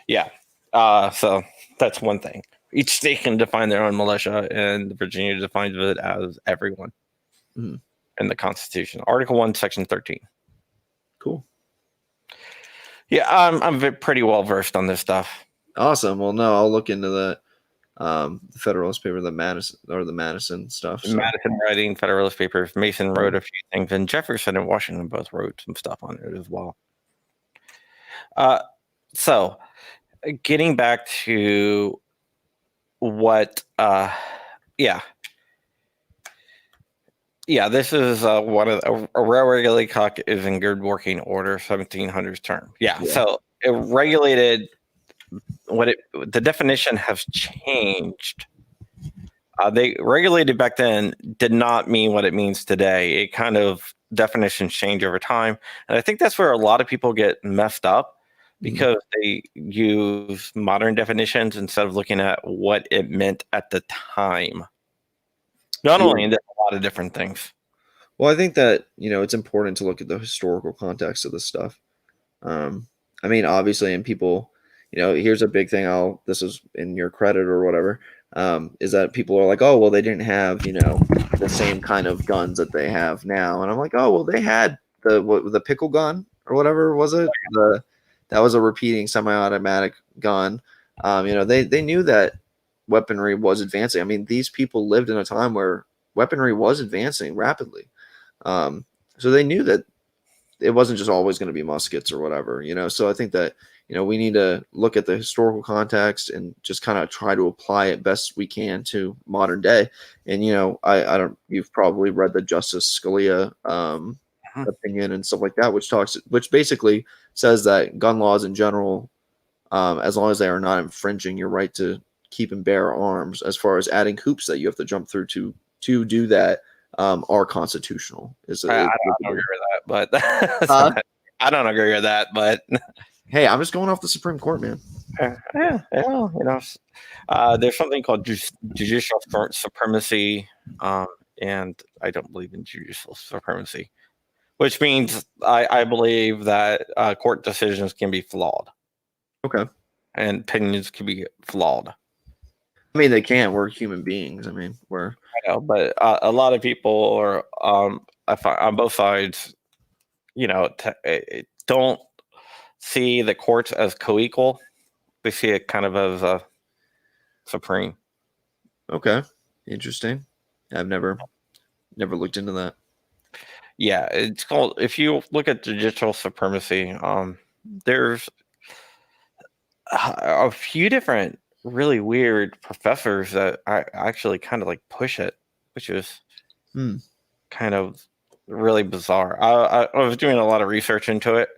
Speaker 1: Yeah. So that's one thing. Each state can define their own militia, and Virginia defines it as everyone in the Constitution. Article 1, Section 13.
Speaker 2: Cool.
Speaker 1: Yeah, I'm pretty well versed on this stuff.
Speaker 2: Awesome. Well, no, I'll look into that. the Federalist paper, the Madison stuff. So.
Speaker 1: Madison writing Federalist Papers. Mason wrote a few things, and Jefferson and Washington both wrote some stuff on it as well. So, getting back to what, this is one of a railway cock is in good working order, 1700s term. So it regulated the definition has changed. They regulated back then did not mean what it means today. It kind of definitions change over time. And I think that's where a lot of people get messed up because they use modern definitions instead of looking at what it meant at the time. Not only, and a lot of different things.
Speaker 2: Well, I think that, it's important to look at the historical context of this stuff. I mean, obviously, and people, here's a big thing. This is in your credit or whatever. Is that people are like, oh, well, they didn't have, the same kind of guns that they have now. And I'm like, oh, well, they had the pickle gun or whatever was it? That was a repeating semi-automatic gun. They knew that weaponry was advancing. I mean, these people lived in a time where weaponry was advancing rapidly. So they knew that it wasn't just always going to be muskets or whatever, So I think that, we need to look at the historical context and just kind of try to apply it best we can to modern day. And, you've probably read the Justice Scalia opinion and stuff like that, which basically says that gun laws in general, as long as they are not infringing your right to keep and bear arms, as far as adding hoops that you have to jump through to do that, are constitutional.
Speaker 1: I don't agree with that, but I don't agree with that, but
Speaker 2: hey, I'm just going off the Supreme Court, man.
Speaker 1: There's something called judicial supremacy, and I don't believe in judicial supremacy, which means I believe that court decisions can be flawed.
Speaker 2: Okay.
Speaker 1: And opinions can be flawed.
Speaker 2: I mean, they can. We're human beings. I mean, we're.
Speaker 1: I know, but a lot of people are on both sides, don't see the courts as co-equal. They see it kind of as a supreme.
Speaker 2: Okay, interesting. I've never looked into that.
Speaker 1: Yeah, it's called. If you look at judicial supremacy, there's a few different really weird professors that I actually kind of like push it, which is kind of really bizarre. I was doing a lot of research into it.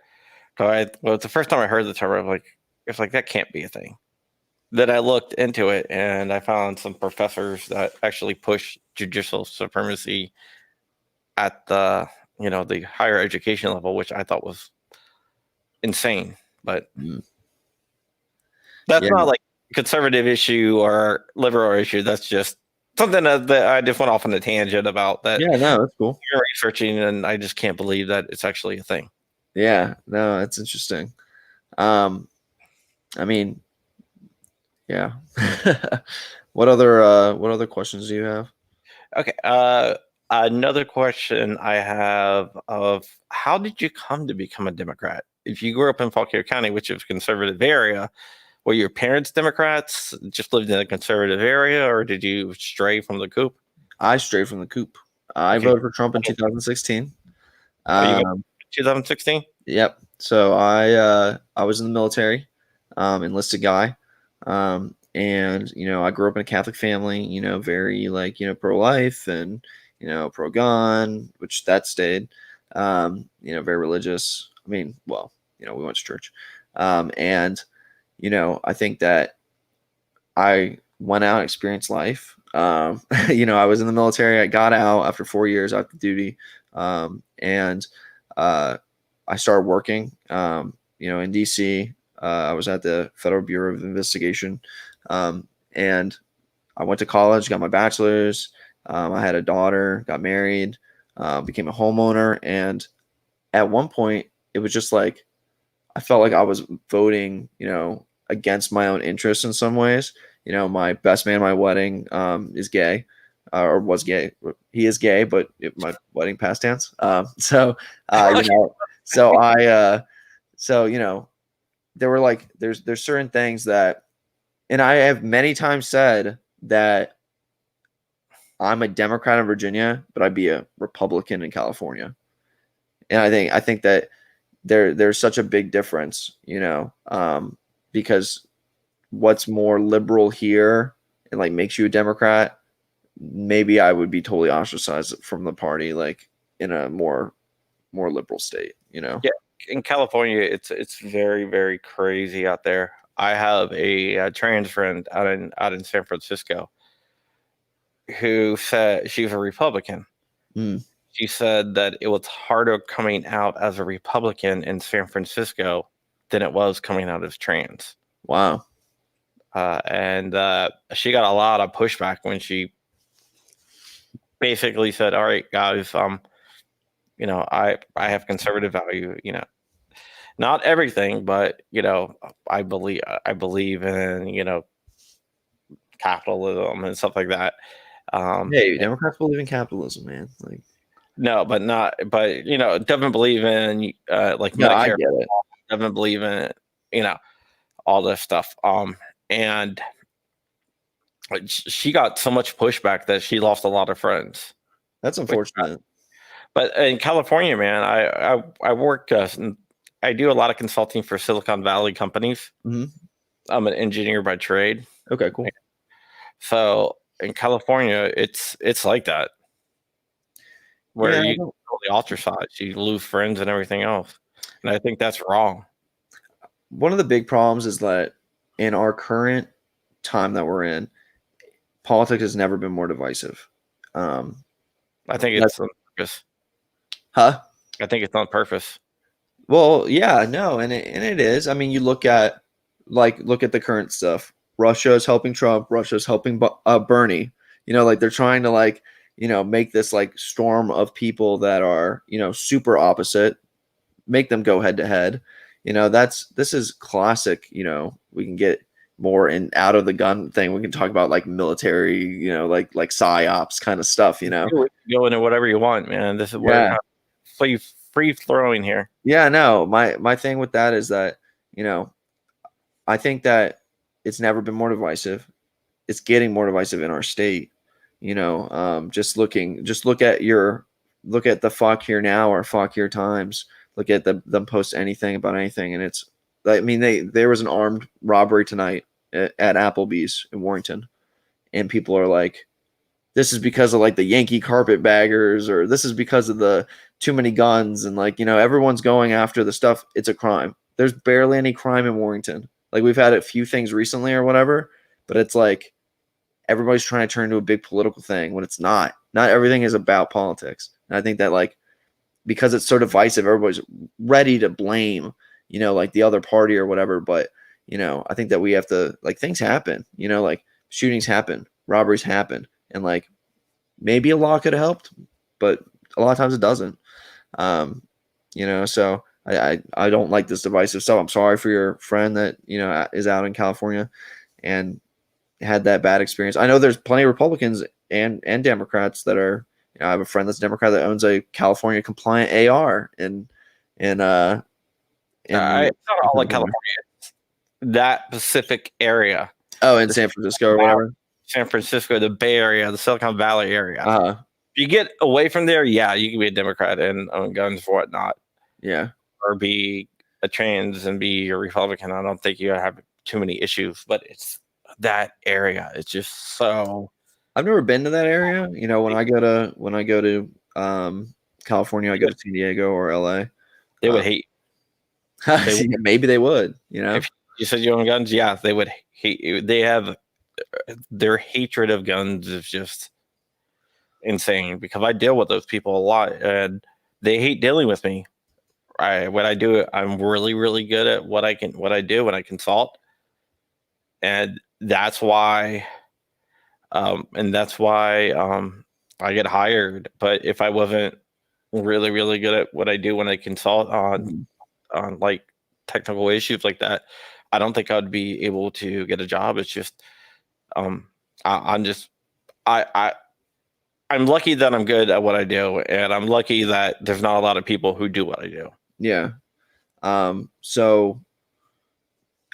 Speaker 1: So the first time I heard the term, I was like, that can't be a thing. Then I looked into it and I found some professors that actually push judicial supremacy at the higher education level, which I thought was insane. But that's not like a conservative issue or liberal issue. That's just something that I just went off on a tangent about that.
Speaker 2: Yeah, no, that's cool.
Speaker 1: You're researching, and I just can't believe that it's actually a thing.
Speaker 2: Yeah, no, that's interesting. I mean, yeah. What other questions do you have?
Speaker 1: Okay. Another question I have of how did you come to become a Democrat? If you grew up in Fauquier County, which is a conservative area, were your parents Democrats, just lived in a conservative area, or did you stray from the coop?
Speaker 2: I strayed from the coop. I voted for Trump in 2016.
Speaker 1: 2016?
Speaker 2: Yep. So I was in the military, enlisted guy. And, I grew up in a Catholic family, very pro-life and, pro-gun, which that stayed, very religious. I mean, well, we went to church. And, I think that I went out and experienced life. I was in the military. I got out after 4 years after duty. And I started working, in DC. I was at the Federal Bureau of Investigation. And I went to college, got my bachelor's. I had a daughter, got married, became a homeowner. And at one point, it was just like, I felt like I was voting, against my own interests in some ways. My best man at my wedding is gay, or was gay. He is gay, but my wedding past tense. So there were there's certain things that And I have many times said that I'm a Democrat in Virginia, but I'd be a Republican in California. And I think that there's such a big difference, because what's more liberal here and like makes you a Democrat, maybe I would be totally ostracized from the party, like in a more liberal state.
Speaker 1: Yeah, in California, it's very very crazy out there. I have a trans friend out in San Francisco who said she was a Republican.
Speaker 2: Mm,
Speaker 1: She said that it was harder coming out as a Republican in San Francisco than it was coming out as trans.
Speaker 2: wow.
Speaker 1: And she got a lot of pushback when she basically said, "All right, guys, I have conservative value, not everything, but I believe in capitalism and stuff like that."
Speaker 2: Hey, Democrats believe in capitalism, man. Like,
Speaker 1: No, but not, but doesn't believe in like
Speaker 2: no, I
Speaker 1: Medicare,
Speaker 2: get it.
Speaker 1: doesn't believe in you know all this stuff. And she got so much pushback that she lost a lot of friends.
Speaker 2: That's unfortunate.
Speaker 1: But in California, man, I work. I do a lot of consulting for Silicon Valley companies.
Speaker 2: Hmm.
Speaker 1: I'm an engineer by trade,
Speaker 2: Okay, cool.
Speaker 1: so in California, it's like that where
Speaker 2: Yeah,
Speaker 1: you totally ostracize, you lose friends and everything else, and I think that's wrong.
Speaker 2: one of the big problems is that in our current time that we're in, politics has never been more divisive. Um,
Speaker 1: I think
Speaker 2: that's,
Speaker 1: it's on purpose.
Speaker 2: huh?
Speaker 1: I think it's on purpose.
Speaker 2: Well, yeah, no, and it is. I mean, you look at the current stuff. Russia is helping Trump. Russia's helping Bernie. Like they're trying to make this like storm of people that are super opposite, make them go head to head. This is classic. We can get more in out of the gun thing. We can talk about like military, like psyops kind of stuff.
Speaker 1: You can go into whatever you want, man. This is we're
Speaker 2: Yeah.
Speaker 1: kind of free throwing here.
Speaker 2: Yeah, no. My thing with that is that, you know, I think that it's never been more divisive. It's getting more divisive in our state. Just look at the Fauquier Now or Fauquier Times. Look at them post anything about anything, and it's. I mean, there was an armed robbery tonight at Applebee's in Warrington, and people are like, "This is because of like the Yankee carpetbaggers, or this is because of the too many guns," and everyone's going after the stuff. It's a crime. There's barely any crime in Warrington. Like we've had a few things recently or whatever, but it's like everybody's trying to turn into a big political thing when it's not. Not everything is about politics. And I think that like because it's so divisive, everybody's ready to blame, like the other party or whatever. But, I think that we have to like things happen, like shootings happen, robberies happen, and like maybe a law could have helped, but a lot of times it doesn't. So I don't like this divisive stuff. I'm sorry for your friend that, is out in California and had that bad experience. I know there's plenty of Republicans and Democrats that are. I have a friend that's a Democrat that owns a California compliant AR in
Speaker 1: It's not all in California. That Pacific area.
Speaker 2: Oh, in San Francisco or whatever.
Speaker 1: San Francisco, the Bay Area, the Silicon Valley area.
Speaker 2: Uh-huh.
Speaker 1: If you get away from there, yeah, you can be a Democrat and own guns or whatnot.
Speaker 2: Yeah.
Speaker 1: Or be a trans and be a Republican. I don't think you have too many issues, but it's that area. It's just so.
Speaker 2: I've never been to that area. When I go to California, I go to San Diego or LA.
Speaker 1: They would hate.
Speaker 2: Maybe they would.
Speaker 1: If you said you own guns, yeah, they would hate you. They have their hatred of guns is just insane because I deal with those people a lot and they hate dealing with me. What I do, I'm really, really good at what I do when I consult. And that's why I get hired. But if I wasn't really, really good at what I do when I consult on like technical issues like that, I don't think I'd be able to get a job. It's just I'm lucky that I'm good at what I do, and I'm lucky that there's not a lot of people who do what I do.
Speaker 2: Yeah. So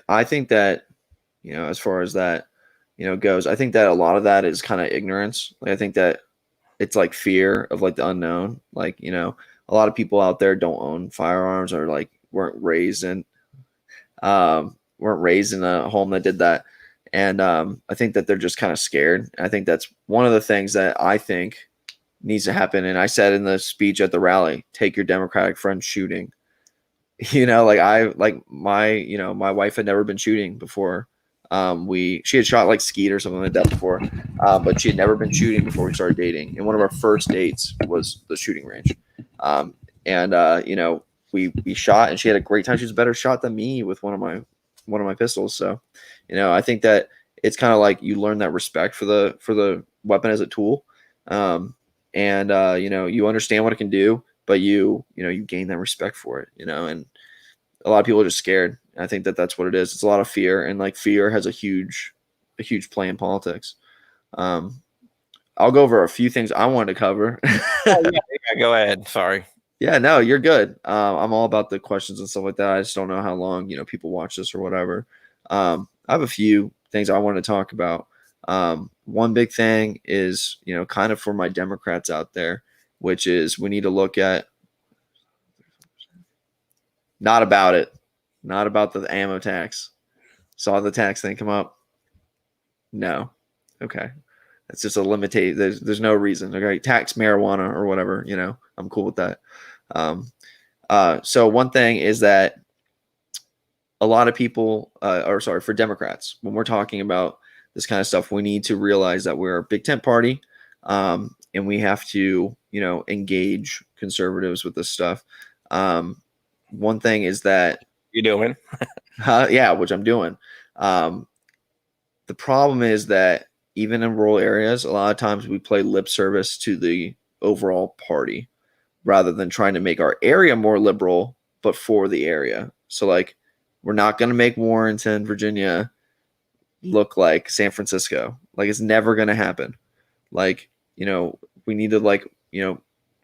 Speaker 2: I think that as far as that, goes. I think that a lot of that is kind of ignorance. Like I think that it's like fear of like the unknown. Like, a lot of people out there don't own firearms or like weren't raised in a home that did that. And I think that they're just kind of scared. I think that's one of the things that I think needs to happen. And I said in the speech at the rally, take your Democratic friends shooting. My wife had never been shooting before. She had shot like skeet or something like that before, but she had never been shooting before we started dating. And one of our first dates was the shooting range. And we shot, and she had a great time. She was a better shot than me with one of my pistols. So, I think that it's kind of like you learn that respect for the weapon as a tool, and you understand what it can do, but you gain that respect for it, and a lot of people are just scared. I think that that's what it is. It's a lot of fear, and like fear has a huge play in politics. I'll go over a few things I wanted to cover.
Speaker 1: Yeah, go ahead. Sorry.
Speaker 2: Yeah, no, you're good. I'm all about the questions and stuff like that. I just don't know how long people watch this or whatever. I have a few things I want to talk about. One big thing is kind of for my Democrats out there, which is we need to look at not about the ammo tax. Saw the tax thing come up. No, okay, that's just a limitation. There's no reason. Okay, tax marijuana or whatever. I'm cool with that. So one thing is that a lot of people, for Democrats, when we're talking about this kind of stuff, we need to realize that we're a big tent party, and we have to, engage conservatives with this stuff. One thing is that
Speaker 1: You doing?
Speaker 2: yeah, which I'm doing. The problem is that even in rural areas, a lot of times we play lip service to the overall party rather than trying to make our area more liberal, but for the area. So like, we're not going to make Warrenton, Virginia look like San Francisco. Like it's never going to happen. Like, we need to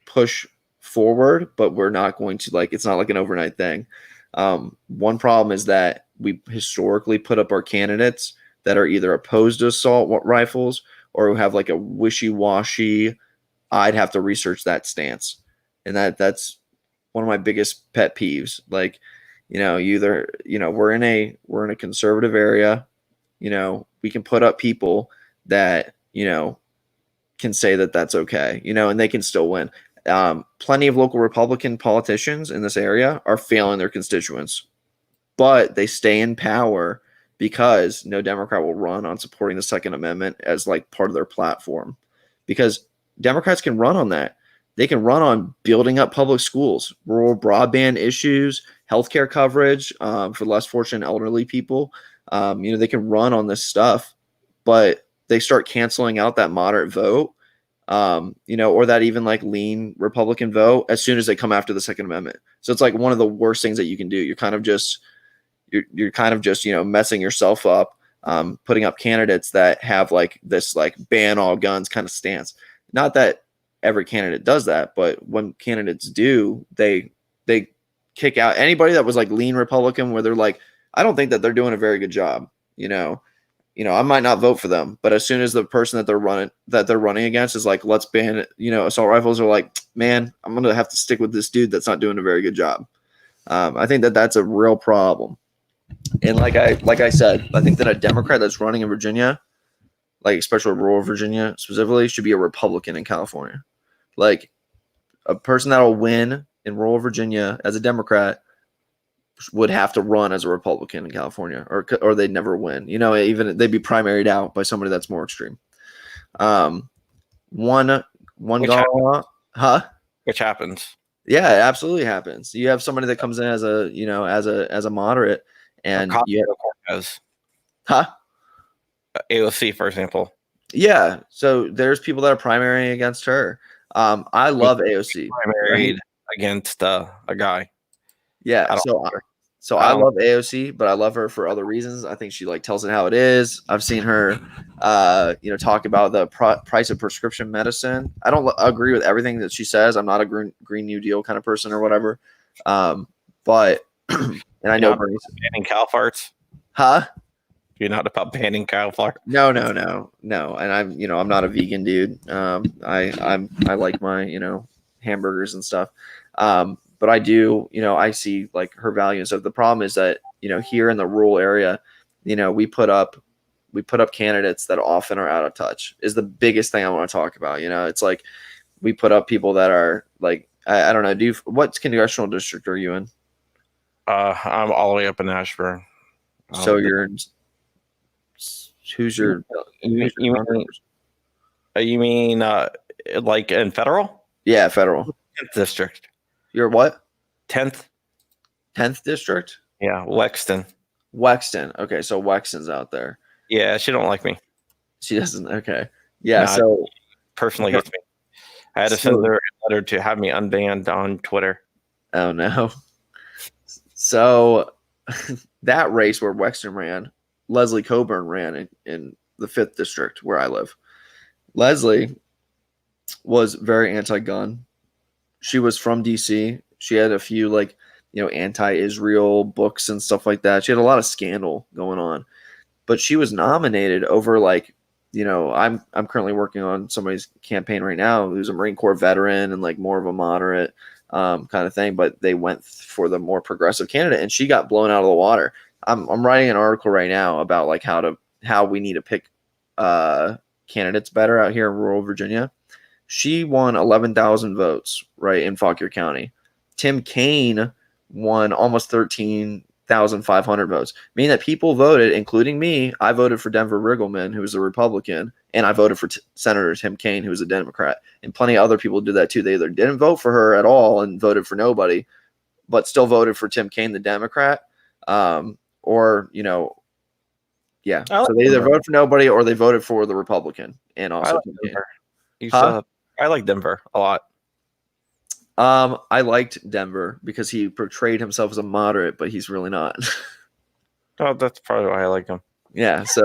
Speaker 2: push forward, but we're not going to it's not like an overnight thing. One problem is that we historically put up our candidates that are either opposed to assault rifles or who have like a wishy-washy, I'd have to research that stance. And that's one of my biggest pet peeves. Like, we're in a conservative area, we can put up people that, can say that that's okay, and they can still win. Plenty of local Republican politicians in this area are failing their constituents, but they stay in power because no Democrat will run on supporting the Second Amendment as like part of their platform, because Democrats can run on that. They can run on building up public schools, rural broadband issues, healthcare coverage for less fortunate elderly people. They can run on this stuff, but they start canceling out that moderate vote, or that even like lean Republican vote as soon as they come after the Second Amendment. So it's like one of the worst things that you can do. You're kind of just messing yourself up, putting up candidates that have like this like ban all guns kind of stance. Not that every candidate does that, but when candidates do, they kick out anybody that was like lean Republican, where they're like, I don't think that they're doing a very good job. I might not vote for them, but as soon as the person that they're running against is like, let's ban assault rifles, are like, man, I'm gonna have to stick with this dude that's not doing a very good job. I think that that's a real problem. And like I said, I think that a Democrat that's running in Virginia, like especially rural Virginia specifically, should be a Republican in California. Like a person that'll win in rural Virginia as a Democrat would have to run as a Republican in California, or they'd never win. Even they'd be primaried out by somebody that's more extreme. One
Speaker 1: Which
Speaker 2: gone, huh?
Speaker 1: Which happens.
Speaker 2: Yeah, it absolutely happens. You have somebody that comes in as a moderate, and
Speaker 1: Cortez.
Speaker 2: Huh?
Speaker 1: AOC, for example.
Speaker 2: Yeah, so there's people that are primarying against her. I love AOC.
Speaker 1: Primaried against a guy.
Speaker 2: Yeah, I love AOC, but I love her for other reasons. I think she like tells it how it is. I've seen her, talk about the price of prescription medicine. I don't agree with everything that she says. I'm not a Green New Deal kind of person or whatever. But and I know
Speaker 1: banning cow farts.
Speaker 2: Huh?
Speaker 1: You're not about banning cauliflower.
Speaker 2: No. And I'm not a vegan dude. I like my, hamburgers and stuff. But I do, I see like her value and stuff. The problem is that, here in the rural area, we put up candidates that often are out of touch is the biggest thing I want to talk about. It's like we put up people that are like, I don't know. What congressional district are you in?
Speaker 1: I'm all the way up in Ashburn.
Speaker 2: So you're in, who's your,
Speaker 1: you mean like in federal?
Speaker 2: Yeah, federal
Speaker 1: 10th district.
Speaker 2: You're what?
Speaker 1: 10th
Speaker 2: district?
Speaker 1: Yeah, Wexton.
Speaker 2: Okay, so Wexton's out there.
Speaker 1: Yeah, she don't like me.
Speaker 2: She doesn't. Okay. Yeah. No, so
Speaker 1: personally hates me. I had to send her a letter to have me unbanned on Twitter.
Speaker 2: Oh no. So that race where Wexton ran, Leslie Coburn ran in the 5th district where I live. Leslie was very anti-gun. She was from DC. She had a few anti-Israel books and stuff like that. She had a lot of scandal going on. But she was nominated over I'm currently working on somebody's campaign right now who's a Marine Corps veteran and like more of a moderate kind of thing, but they went for the more progressive candidate and she got blown out of the water. I'm writing an article right now about like how we need to pick candidates better out here in rural Virginia. She won 11,000 votes right in Fauquier County. Tim Kaine won almost 13,500 votes, meaning that people voted, including me. I voted for Denver Riggleman, who was a Republican, and I voted for Senator Tim Kaine, who was a Democrat. And plenty of other people did that too. They either didn't vote for her at all and voted for nobody, but still voted for Tim Kaine, the Democrat, or yeah. So they either voted for nobody or they voted for the Republican, and also Tim Kaine.
Speaker 1: I like Denver a lot.
Speaker 2: I liked Denver because he portrayed himself as a moderate, but he's really not.
Speaker 1: Oh, that's probably why I like him.
Speaker 2: Yeah, so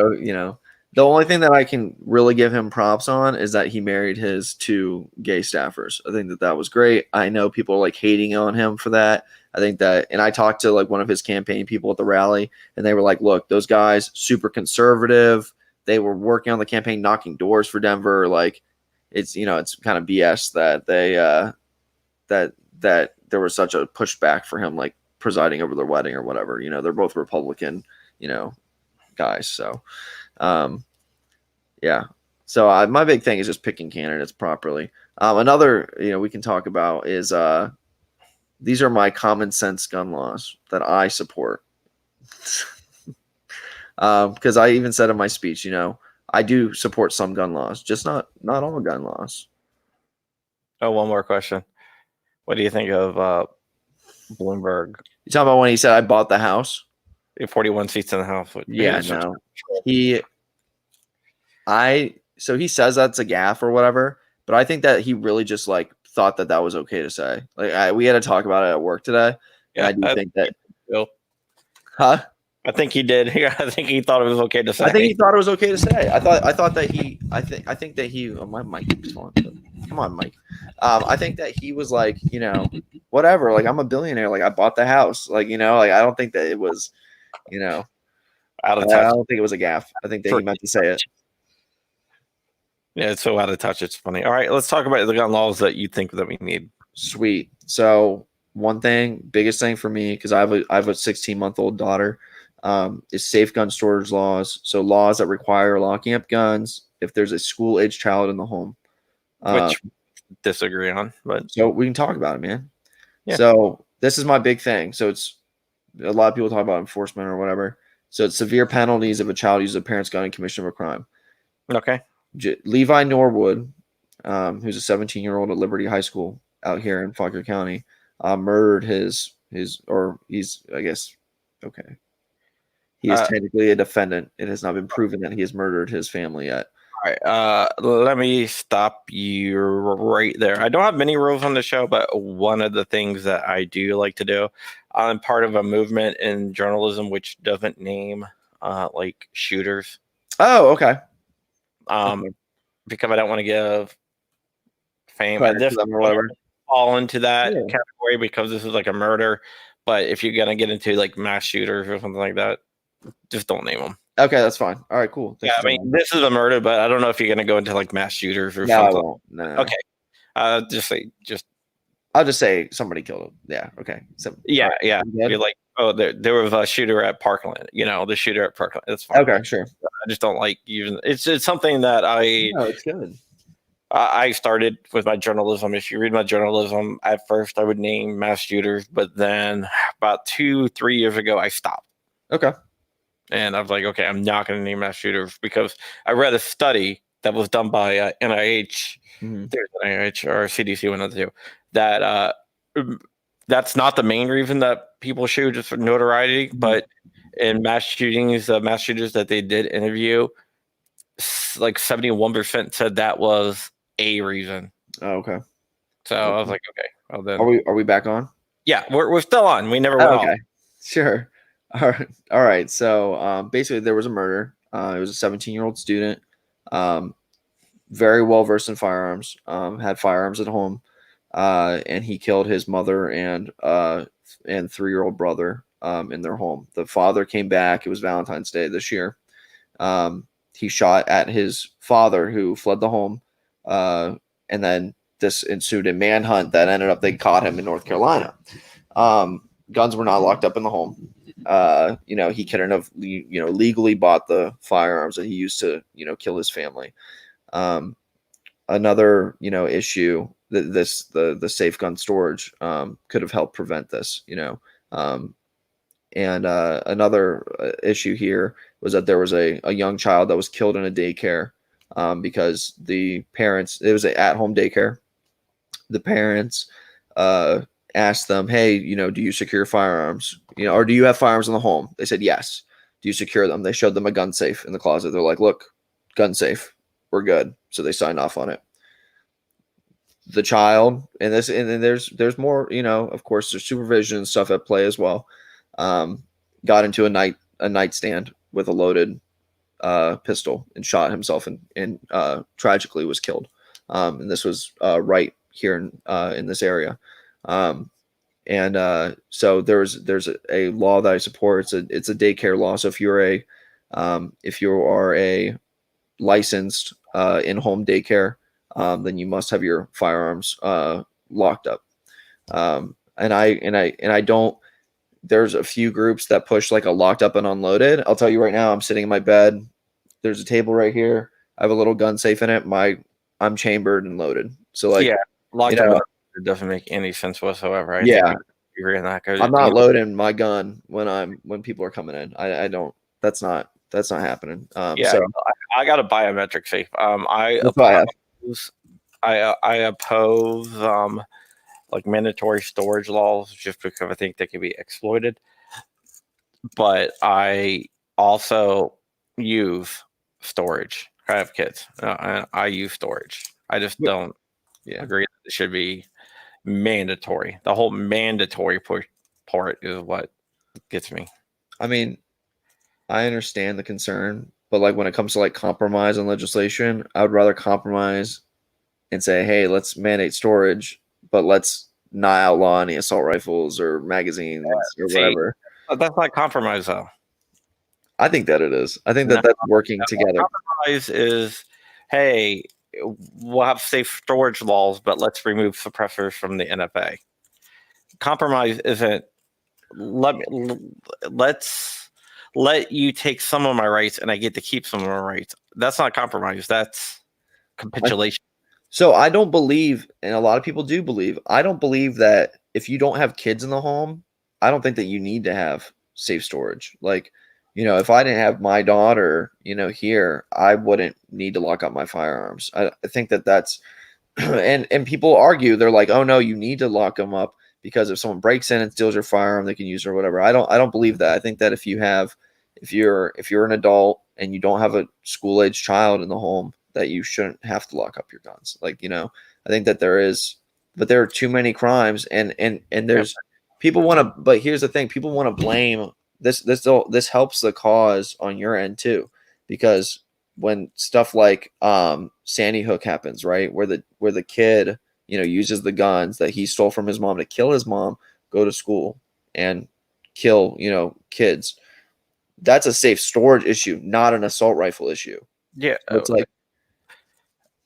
Speaker 2: the only thing that I can really give him props on is that he married his 2 gay staffers. I think that was great. I know people are like hating on him for that. I think that, and I talked to like one of his campaign people at the rally, and they were like, "Look, those guys super conservative. They were working on the campaign, knocking doors for Denver. Like, it's it's kind of BS that they that there was such a pushback for him like presiding over their wedding or whatever. They're both Republican, guys. So, yeah. So my big thing is just picking candidates properly. Another, we can talk about is these are my common sense gun laws that I support. Because I even said in my speech, I do support some gun laws, just not all gun laws.
Speaker 1: Oh, one more question. What do you think of Bloomberg?
Speaker 2: You talking about when he said I bought the house?
Speaker 1: 41 seats in the House.
Speaker 2: Yeah, no. So he says that's a gaffe or whatever, but I think that he really just like thought that was okay to say. Like we had to talk about it at work today. Yeah, I do think that. Huh?
Speaker 1: I think he did. Yeah, I think he thought it was okay to say.
Speaker 2: I think he thought it was okay to say. I thought that he. I think that he. Oh, my mic keeps falling. Come on, Mike. I think that he was like, whatever. Like I'm a billionaire. Like I bought the house. Like like I don't think that it was,
Speaker 1: out of touch.
Speaker 2: I don't think it was a gaffe. I think that he meant to say it.
Speaker 1: Yeah, it's so out of touch. It's funny. All right, let's talk about the gun laws that you think that we need.
Speaker 2: Sweet. So one thing, biggest thing for me, because I have a 16-month-old daughter, is safe gun storage laws. So laws that require locking up guns if there's a school-age child in the home.
Speaker 1: Which disagree on, but
Speaker 2: so we can talk about it, man.
Speaker 1: Yeah.
Speaker 2: So this is my big thing. So it's a lot of people talk about enforcement or whatever. So it's severe penalties if a child uses a parent's gun in commission of a crime.
Speaker 1: Okay.
Speaker 2: Levi Norwood, who's a 17-year-old at Liberty High School out here in Fauquier County, murdered he's I guess okay. He is technically a defendant. It has not been proven that he has murdered his family yet.
Speaker 1: All right. Let me stop you right there. I don't have many rules on the show, but one of the things that I do like to do, I'm part of a movement in journalism which doesn't name like shooters.
Speaker 2: Oh, okay.
Speaker 1: Because I don't want to give fame
Speaker 2: or whatever.
Speaker 1: Fall into that category because this is like a murder. But if you're gonna get into like mass shooters or something like that, just don't name them.
Speaker 2: Okay, that's fine. All right, cool.
Speaker 1: Yeah,
Speaker 2: Thanks for
Speaker 1: I mean,
Speaker 2: telling me.
Speaker 1: this is a murder, but I don't know if you're gonna go into like mass shooters or
Speaker 2: No, I
Speaker 1: something.
Speaker 2: won't. No.
Speaker 1: Okay, just say just
Speaker 2: I'll just say somebody killed him. Yeah. Okay. So, all
Speaker 1: yeah,
Speaker 2: right.
Speaker 1: yeah.
Speaker 2: You good?
Speaker 1: You're like, oh, there was a shooter at Parkland. The shooter at Parkland. That's fine.
Speaker 2: Okay, sure.
Speaker 1: I just don't like using. It's something that
Speaker 2: No, it's good.
Speaker 1: I started with my journalism. If you read my journalism, at first I would name mass shooters, but then about 2-3 years ago, I stopped.
Speaker 2: Okay.
Speaker 1: And I was like, okay, I'm not going to name mass shooters because I read a study that was done by NIH,
Speaker 2: Mm-hmm.
Speaker 1: there's NIH or CDC, one of the two, that that's not the main reason that people shoot, just for notoriety.
Speaker 2: Mm-hmm.
Speaker 1: But in mass shootings, mass shooters that they did interview, like 71% said that was a reason.
Speaker 2: Oh, okay.
Speaker 1: So I was like, okay, well then,
Speaker 2: Are we back on?
Speaker 1: yeah, we're still on. We never went
Speaker 2: Oh,
Speaker 1: off.
Speaker 2: okay. Sure. All right. All right. So basically, there was a murder. It was a 17-year-old student, very well versed in firearms, had firearms at home, and he killed his mother and 3-year-old brother in their home. The father came back. It was Valentine's Day this year. He shot at his father, who fled the home, and then this ensued a manhunt that ended up they caught him in North Carolina. Guns were not locked up in the home. He couldn't have legally bought the firearms that he used to kill his family. Another issue that the safe gun storage could have helped prevent this. And another issue here was that there was a young child that was killed in a daycare because the parents, it was an at-home daycare. The parents asked them, hey, do you secure firearms? Or do you have firearms in the home? They said, yes. Do you secure them? They showed them a gun safe in the closet. They're like, look, gun safe. We're good. So they signed off on it. The child, and then there's more, of course, there's supervision and stuff at play as well. Got into a nightstand with a loaded pistol and shot himself and tragically was killed. And this was right here in this area. So there's a law that I support. It's a daycare law. So if you are a licensed in-home daycare, then you must have your firearms locked up. And I don't. There's a few groups that push like a locked up and unloaded. I'll tell you right now, I'm sitting in my bed. There's a table right here. I have a little gun safe in it. I'm chambered and loaded. So like,
Speaker 1: yeah, locked up. It doesn't make any sense whatsoever. I think you agree on that.
Speaker 2: I'm not loading my gun when people are coming in. I don't. That's not happening. So
Speaker 1: I got a biometric safe. I oppose like mandatory storage laws just because I think they can be exploited. But I also use storage. I have kids. I use storage. I just don't agree that it should be mandatory. The whole mandatory part is what gets me.
Speaker 2: I mean, I understand the concern, but like when it comes to like compromise on legislation, I would rather compromise and say, hey, let's mandate storage, but let's not outlaw any assault rifles or magazines or whatever.
Speaker 1: That's not compromise, though.
Speaker 2: I think that it is. I think that's working together.
Speaker 1: Compromise is, hey, we'll have safe storage laws, but let's remove suppressors from the NFA. Compromise isn't let's let you take some of my rights and I get to keep some of my rights. That's not compromise. That's capitulation.
Speaker 2: So I don't believe, and a lot of people do believe, I don't believe that if you don't have kids in the home, I don't think that you need to have safe storage. Like, if I didn't have my daughter, here, I wouldn't need to lock up my firearms. I think that's, and people argue, they're like, oh no, you need to lock them up because if someone breaks in and steals your firearm, they can use it or whatever. I don't believe that. I think that if you're an adult and you don't have a school age child in the home, that you shouldn't have to lock up your guns. Like, I think that there are too many crimes and there's people want to, but here's the thing, people want to blame this helps the cause on your end too, because when stuff like Sandy Hook happens, right, where the kid uses the guns that he stole from his mom to kill his mom, go to school and kill kids. that's a safe storage issue, not an assault rifle issue.
Speaker 1: Yeah,
Speaker 2: So it's like,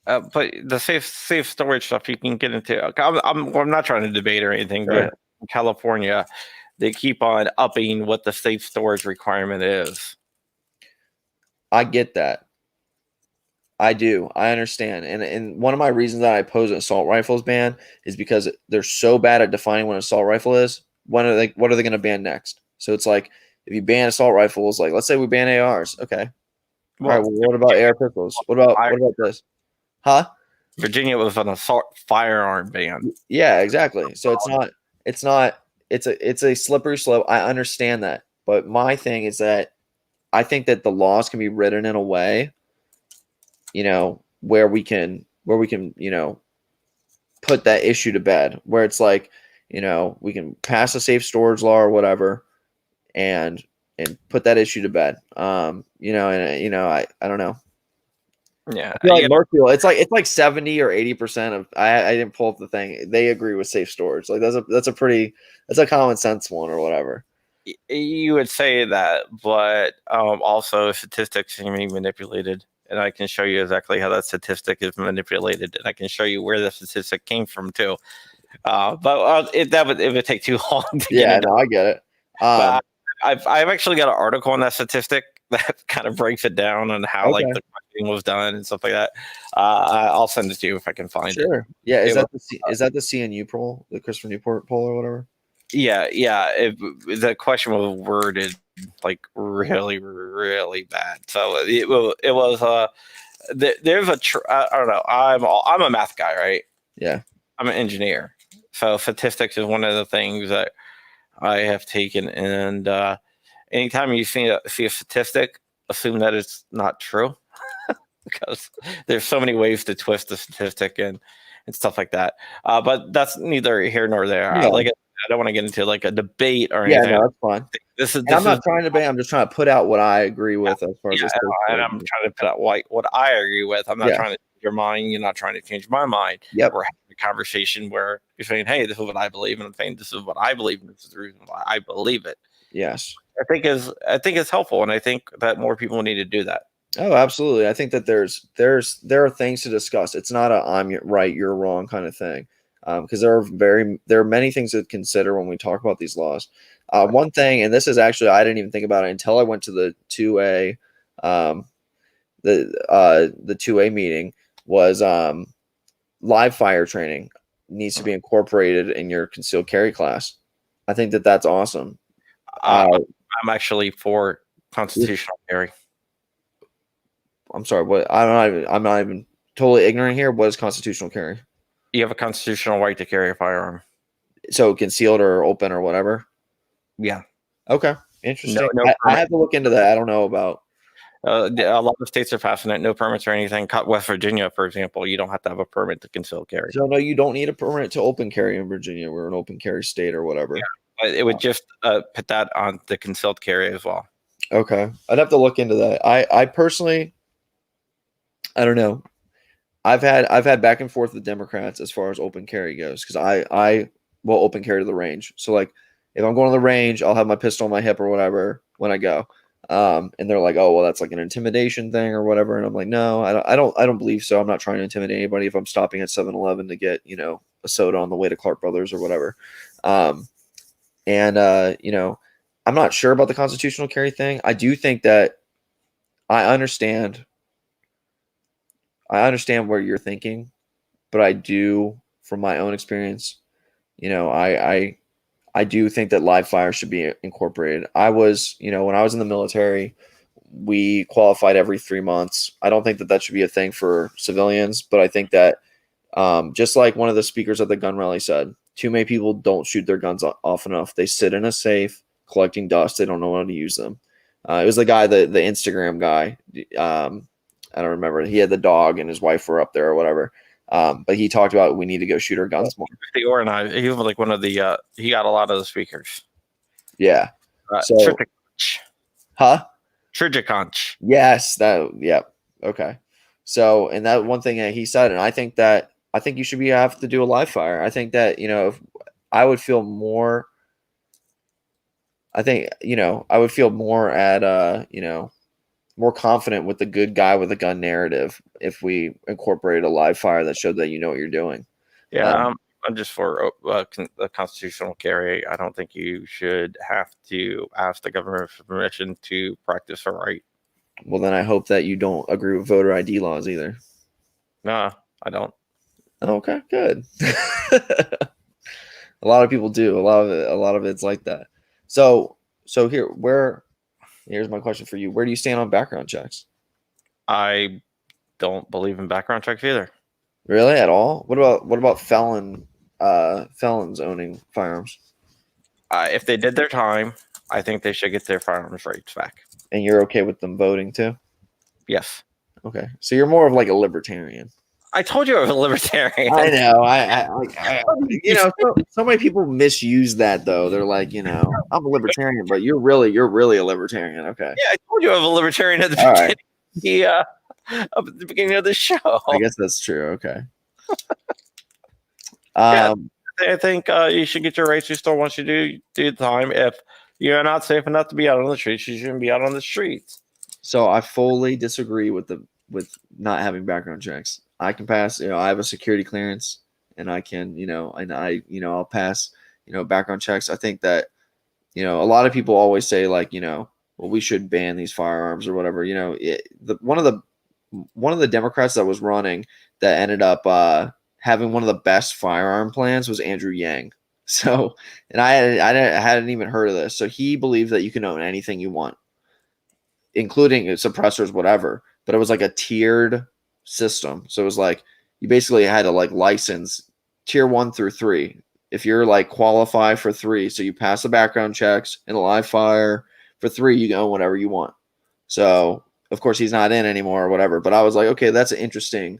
Speaker 1: but the safe storage stuff you can get into. I'm not trying to debate or anything,
Speaker 2: sure,
Speaker 1: but in California, they keep on upping what the safe storage requirement is.
Speaker 2: I get that. I do. I understand. And one of my reasons that I oppose an assault rifles ban is because they're so bad at defining what an assault rifle is. What are they going to ban next? So it's like if you ban assault rifles, like let's say we ban ARs. Okay. All right,
Speaker 1: Well,
Speaker 2: well, what about AR pistols? What about this? Huh?
Speaker 1: Virginia was an assault firearm ban.
Speaker 2: Yeah, exactly. So it's a slippery slope. I understand that. But my thing is that I think that the laws can be written in a way, where we can, put that issue to bed, where it's like, we can pass a safe storage law or whatever and put that issue to bed. I don't know.
Speaker 1: Yeah,
Speaker 2: I feel like Mercantile, it's like 70 or 80% of I didn't pull up the thing. They agree with safe storage. Like that's a common sense one or whatever.
Speaker 1: you would say that, but also statistics can be manipulated, and I can show you exactly how that statistic is manipulated, and I can show you where the statistic came from too. But it would take too long to get
Speaker 2: Yeah,
Speaker 1: into.
Speaker 2: no, I get it.
Speaker 1: But I've actually got an article on that statistic that kind of breaks it down on how like
Speaker 2: Okay,
Speaker 1: the questioning was done and stuff like that. I'll send it to you if I can find it.
Speaker 2: sure. Yeah, is
Speaker 1: It was,
Speaker 2: that the CNU poll, the Christopher Newport poll or whatever?
Speaker 1: yeah. The question was worded like really, really bad. So it was there's I don't know. I'm a math guy, right?
Speaker 2: Yeah,
Speaker 1: I'm an engineer, so statistics is one of the things that I have taken. And anytime you see a statistic, assume that it's not true because there's so many ways to twist the statistic and stuff like that. But that's neither here nor there.
Speaker 2: yeah,
Speaker 1: I don't want to get into like a debate or
Speaker 2: yeah.
Speaker 1: anything.
Speaker 2: No, that's fine.
Speaker 1: This is
Speaker 2: And I'm
Speaker 1: this is
Speaker 2: not trying to ban. I'm just trying to put out what I agree with as far as
Speaker 1: yeah,
Speaker 2: this safe
Speaker 1: and
Speaker 2: storage.
Speaker 1: I'm trying to put out what I agree with. I'm not
Speaker 2: Yeah.
Speaker 1: trying to change your mind. You're not trying to change my mind.
Speaker 2: Yep.
Speaker 1: We're having a conversation where you're saying, "Hey, this is what I believe," and I'm saying, "This is what I believe, and this is the reason why I believe it."
Speaker 2: Yes.
Speaker 1: I think it's helpful, and I think that more people need to do that.
Speaker 2: Oh, absolutely. I think that there are things to discuss. It's not a right, you're wrong kind of thing, because there are many things to consider when we talk about these laws. One thing, and this is actually I didn't even think about it until I went to the 2A, the 2A meeting was live fire training needs to be incorporated in your concealed carry class. I think that that's awesome.
Speaker 1: Uh, I'm actually for constitutional carry.
Speaker 2: I'm sorry, what I'm not even totally ignorant here. What is constitutional carry?
Speaker 1: You have a constitutional right to carry a firearm.
Speaker 2: So concealed or open or whatever.
Speaker 1: Yeah.
Speaker 2: Okay, interesting.
Speaker 1: No
Speaker 2: I have to look into that. I don't know about.
Speaker 1: a lot of states are passing it. No permits or anything. West Virginia, for example, you don't have to have a permit to conceal carry.
Speaker 2: So no, you don't need a permit to open carry in Virginia. We're an open carry state or whatever.
Speaker 1: But it would just put that on the concealed carry as well.
Speaker 2: Okay, I'd have to look into that. I personally, I don't know. I've had back and forth with Democrats as far as open carry goes because I will open carry to the range. So like if I'm going to the range, I'll have my pistol on my hip or whatever when I go. And they're like, oh well, that's like an intimidation thing or whatever. And I'm like, no, I don't believe so. I'm not trying to intimidate anybody if I'm stopping at 7-Eleven to get a soda on the way to Clark Brothers or whatever. And I'm not sure about the constitutional carry thing. I do think that I understand where you're thinking, but I do, from my own experience, I do think that live fire should be incorporated. I was, when I was in the military, we qualified every 3 months. I don't think that that should be a thing for civilians, but I think that just like one of the speakers at the gun rally said, too many people don't shoot their guns off enough. They sit in a safe collecting dust. They don't know how to use them. It was the guy, the Instagram guy. I don't remember. He had the dog and his wife were up there or whatever. But he talked about we need to go shoot our guns more.
Speaker 1: The organized, he was like one of the. He got a lot of the speakers.
Speaker 2: Yeah. So, huh?
Speaker 1: Trijikonch.
Speaker 2: Yes. Yep. Okay. So, and that one thing that he said, and I think you should have to do a live fire. I think that if I would feel more. I think, I would feel more more confident with the good guy with a gun narrative if we incorporated a live fire that showed that you know what you're doing.
Speaker 1: Yeah, I'm just for the constitutional carry. I don't think you should have to ask the government for permission to practice a right.
Speaker 2: Well, then I hope that you don't agree with voter ID laws either.
Speaker 1: No, I don't.
Speaker 2: Okay, good. A lot of people do. A lot of it's like that. So here's my question for you. Where do you stand on background checks?
Speaker 1: I don't believe in background checks either.
Speaker 2: Really, at all? What about felons owning firearms?
Speaker 1: If they did their time, I think they should get their firearms rights back.
Speaker 2: And you're okay with them voting too?
Speaker 1: Yes.
Speaker 2: Okay, so you're more of like a libertarian.
Speaker 1: I told you I was a libertarian.
Speaker 2: I know. So many people misuse that though. They're like, I'm a libertarian, but you're really a libertarian. Okay.
Speaker 1: Yeah, I told you I was a libertarian at the
Speaker 2: All
Speaker 1: beginning.
Speaker 2: right.
Speaker 1: At the beginning of the show.
Speaker 2: I guess that's true. Okay.
Speaker 1: Yeah, I think you should get your rights restored once you do the time. If you're not safe enough to be out on the streets, you shouldn't be out on the streets.
Speaker 2: So I fully disagree with not having background checks. I can pass, I have a security clearance and I can, I'll pass, background checks. I think that, a lot of people always say like, well, we should ban these firearms or whatever, one of the Democrats that was running that ended up having one of the best firearm plans was Andrew Yang. So, and I hadn't even heard of this. So he believed that you can own anything you want, including suppressors, whatever. But it was like a tiered system. So it was like you basically had to like license tier 1 through 3. If you're like qualify for 3, so you pass the background checks and a live fire for 3, you can own whatever you want. So of course he's not in anymore or whatever. But I was like, okay, that's an interesting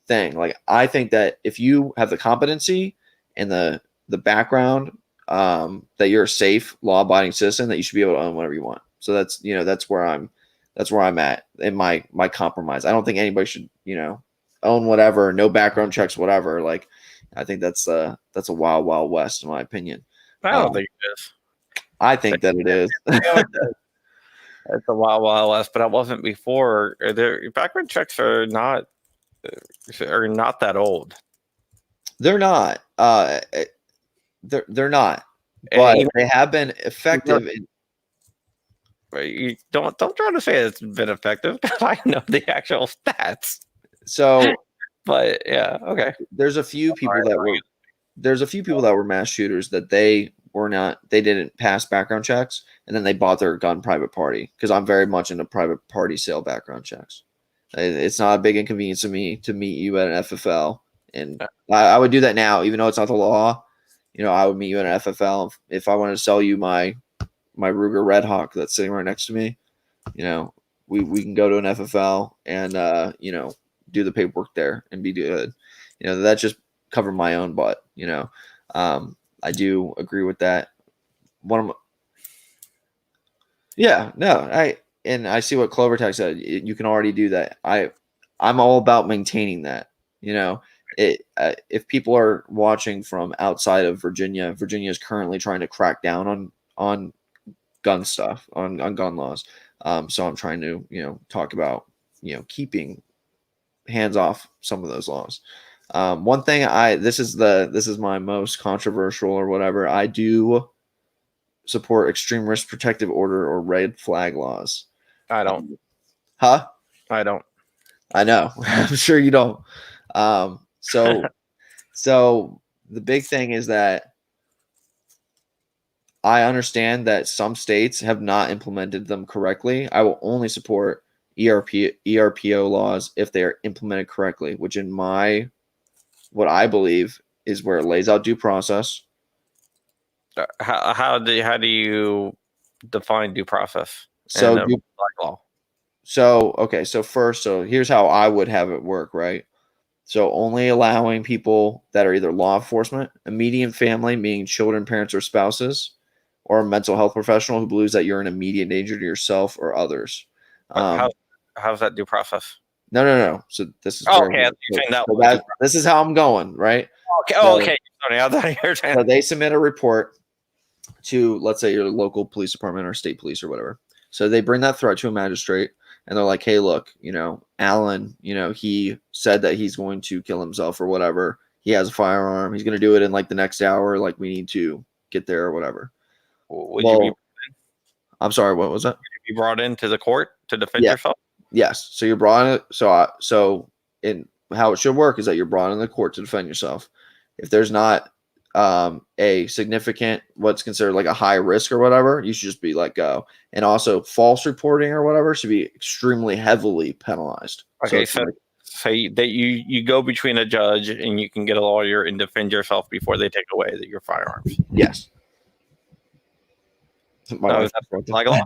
Speaker 2: thing. Like I think that if you have the competency and the background, that you're a safe, law-abiding citizen, that you should be able to own whatever you want. So that's that's where I'm at in my compromise. I don't think anybody should, own whatever, no background checks, whatever. Like, I think that's a wild, wild west, in my opinion.
Speaker 1: I don't think it is.
Speaker 2: I think that it is.
Speaker 1: It's a wild, wild west, but it wasn't before. Their background checks are not that old.
Speaker 2: They're not. They're not. But they have been effective.
Speaker 1: You don't try to say it's been effective because I know the actual stats.
Speaker 2: So,
Speaker 1: but yeah, okay.
Speaker 2: There's a few people that were mass shooters that they didn't pass background checks, and then they bought their gun private party, because I'm very much into private party sale background checks. It's not a big inconvenience to me to meet you at an FFL, and I would do that now, even though it's not the law. I would meet you at an FFL if I wanted to sell you my Ruger Red Hawk that's sitting right next to me. We can go to an FFL and do the paperwork there and be good. That just covered my own butt. I do agree with that. I see what Clovertech said. You can already do that. I'm all about maintaining that. If people are watching from outside of Virginia is currently trying to crack down on gun stuff, on gun laws. So I'm trying to, talk about, keeping hands off some of those laws. One thing this is my most controversial or whatever. I do support extreme risk protective order or red flag laws.
Speaker 1: I don't.
Speaker 2: Huh?
Speaker 1: I don't.
Speaker 2: I know. I'm sure you don't. So the big thing is that I understand that some states have not implemented them correctly. I will only support ERPO laws if they are implemented correctly, which what I believe is where it lays out due process.
Speaker 1: How do you define due process?
Speaker 2: So here's how I would have it work, right? So only allowing people that are either law enforcement, immediate family, meaning children, parents, or spouses, or a mental health professional who believes that you're in immediate danger to yourself or others.
Speaker 1: How's that due process?
Speaker 2: No. So this is this is how I'm going, right?
Speaker 1: Okay. Okay. Sorry, I thought you were saying.
Speaker 2: So they submit a report, to, let's say, your local police department or state police or whatever. So they bring that threat to a magistrate, and they're like, hey, look, Alan, he said that he's going to kill himself or whatever. He has a firearm. He's going to do it in like the next hour. Like, we need to get there or whatever.
Speaker 1: Would you
Speaker 2: I'm sorry, what was that?
Speaker 1: be brought into the court to defend
Speaker 2: Yeah.
Speaker 1: yourself?
Speaker 2: Yes. So you're brought in. So in how it should work is that you're brought in the court to defend yourself. If there's not a significant, what's considered like a high risk or whatever, you should just be let go. And also, false reporting or whatever should be extremely heavily penalized.
Speaker 1: Okay, so say that you go between a judge and you can get a lawyer and defend yourself before they take away your firearms.
Speaker 2: Yes.
Speaker 1: Is that flag law?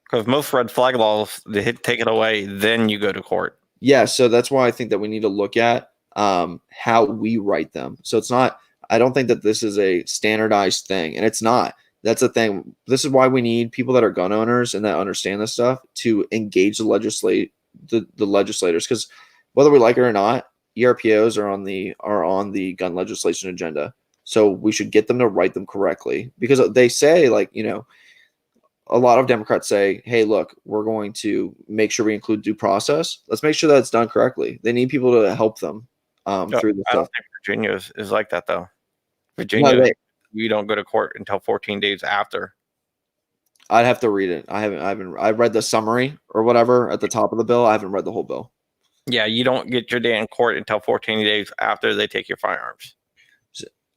Speaker 1: Because most red flag laws, they take it away, then you go to court.
Speaker 2: Yeah, so that's why I think that we need to look at how we write them. So it's not, I don't think that this is a standardized thing, and it's not. That's the thing. This is why we need people that are gun owners and that understand this stuff to engage the legislators, because whether we like it or not, ERPOs are on the gun legislation agenda. So we should get them to write them correctly, because they say, like, a lot of Democrats say, hey, look, we're going to make sure we include due process. Let's make sure that it's done correctly. They need people to help them through this stuff.
Speaker 1: I don't think Virginia is like that, though. Virginia, you don't go to court until 14 days after.
Speaker 2: I'd have to read it. I read the summary or whatever at the top of the bill. I haven't read the whole bill.
Speaker 1: Yeah, you don't get your day in court until 14 days after they take your firearms.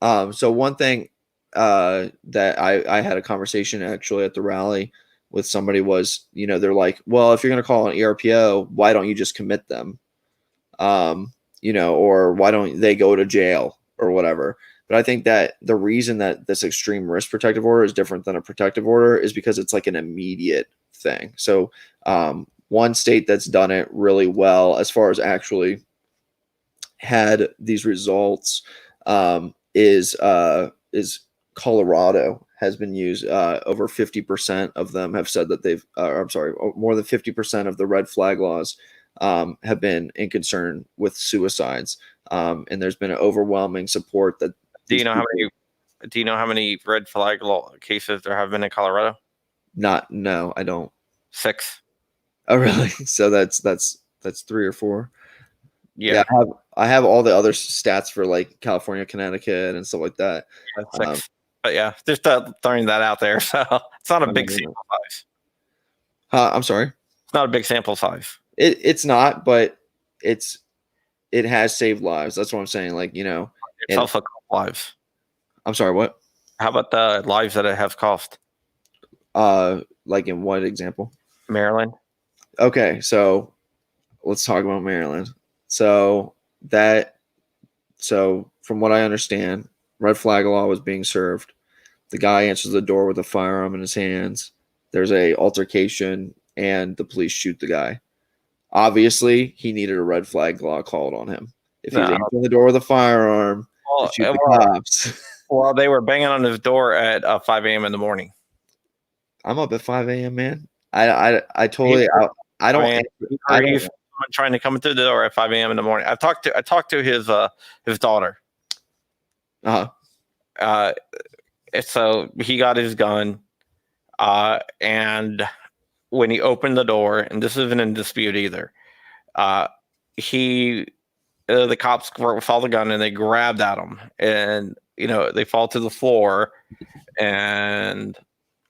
Speaker 2: So one thing that I had a conversation actually at the rally with somebody was, they're like, well, if you're going to call an ERPO, why don't you just commit them? Or why don't they go to jail or whatever? But I think that the reason that this extreme risk protective order is different than a protective order is because it's like an immediate thing. So one state that's done it really well as far as actually had these results is Colorado. Has been used. Over 50% of them have said that they've, more than 50% of the red flag laws have been in concern with suicides. And there's been an overwhelming support that.
Speaker 1: Do you know how many red flag law cases there have been in Colorado?
Speaker 2: No, I don't.
Speaker 1: 6.
Speaker 2: Oh, really? So that's 3 or 4.
Speaker 1: Yeah,
Speaker 2: I have all the other stats for like California, Connecticut, and stuff like that.
Speaker 1: 6. But yeah, just throwing that out there. So it's not a big sample size.
Speaker 2: I'm sorry.
Speaker 1: It's not a big sample size.
Speaker 2: It's not, but it has saved lives. That's what I'm saying. Like,
Speaker 1: it's also cost lives.
Speaker 2: I'm sorry, what?
Speaker 1: How about the lives that it has cost?
Speaker 2: Like in what example?
Speaker 1: Maryland.
Speaker 2: Okay, so let's talk about Maryland. So from what I understand, red flag law was being served. The guy answers the door with a firearm in his hands. There's a altercation, and the police shoot the guy. Obviously, he needed a red flag law called on him. If he's answering the door with a firearm, shoot the cops.
Speaker 1: Well, they were banging on his door at 5 a.m. in the morning.
Speaker 2: I'm up at 5 a.m., man. I totally. I don't.
Speaker 1: Are you trying to come through the door at 5 a.m. in the morning? I talked to his daughter. So he got his gun, and when he opened the door, and this isn't in dispute either, the cops saw the gun and they grabbed at him, and they fall to the floor, and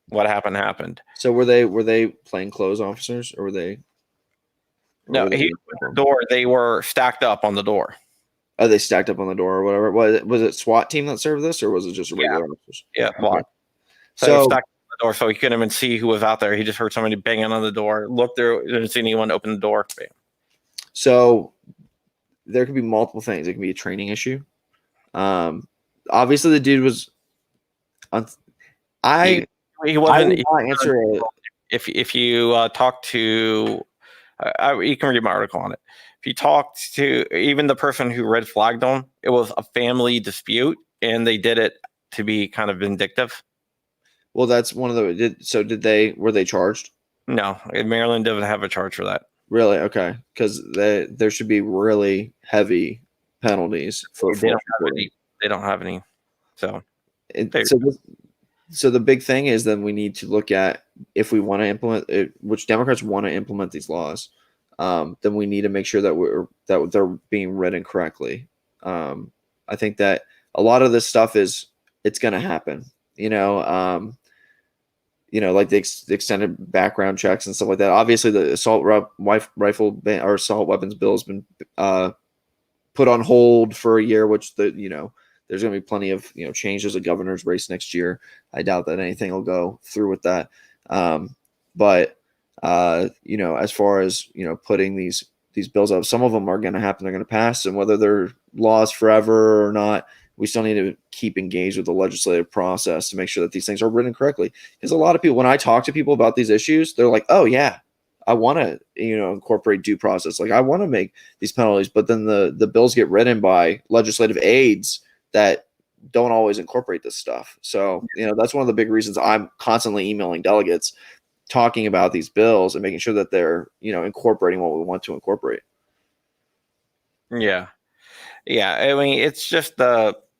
Speaker 1: what happened.
Speaker 2: So were they plainclothes officers, or were they?
Speaker 1: No, he opened the door. They were stacked up on the door.
Speaker 2: Oh, they stacked up on the door or whatever. Was it SWAT team that served this, or was it just regular officers?
Speaker 1: Yeah, SWAT. So they stacked up on the door, so he couldn't even see who was out there. He just heard somebody banging on the door. Looked through, didn't see anyone. Open the door. Bam.
Speaker 2: So there could be multiple things. It could be a training issue. Obviously, the dude was.
Speaker 1: He wasn't.
Speaker 2: He not answer it.
Speaker 1: If you talk to, you can read my article on it. If you talk to even the person who red flagged them, it was a family dispute, and they did it to be kind of vindictive.
Speaker 2: Well, that's one of the. Were they charged?
Speaker 1: No, Maryland doesn't have a charge for that.
Speaker 2: Really? Okay, because there should be really heavy penalties for.
Speaker 1: They don't have any. So
Speaker 2: So the big thing is then we need to look at if we want to implement it, which Democrats want to implement these laws, then we need to make sure that they're being written correctly. I think that a lot of this stuff it's going to happen. Like the extended background checks and stuff like that. Obviously, the rifle ban or assault weapons bill has been put on hold for a year, which there's going to be plenty of changes of governor's race next year. I doubt that anything will go through with that. But as far as putting these bills up, some of them are going to happen. They're going to pass, and whether they're laws forever or not, we still need to keep engaged with the legislative process to make sure that these things are written correctly. Because a lot of people, when I talk to people about these issues, they're like, "Oh yeah, I want to incorporate due process. Like I want to make these penalties," but then the bills get written by legislative aides that don't always incorporate this stuff. So that's one of the big reasons I'm constantly emailing delegates talking about these bills and making sure that they're incorporating what we want to incorporate.
Speaker 1: Yeah. I mean, it's just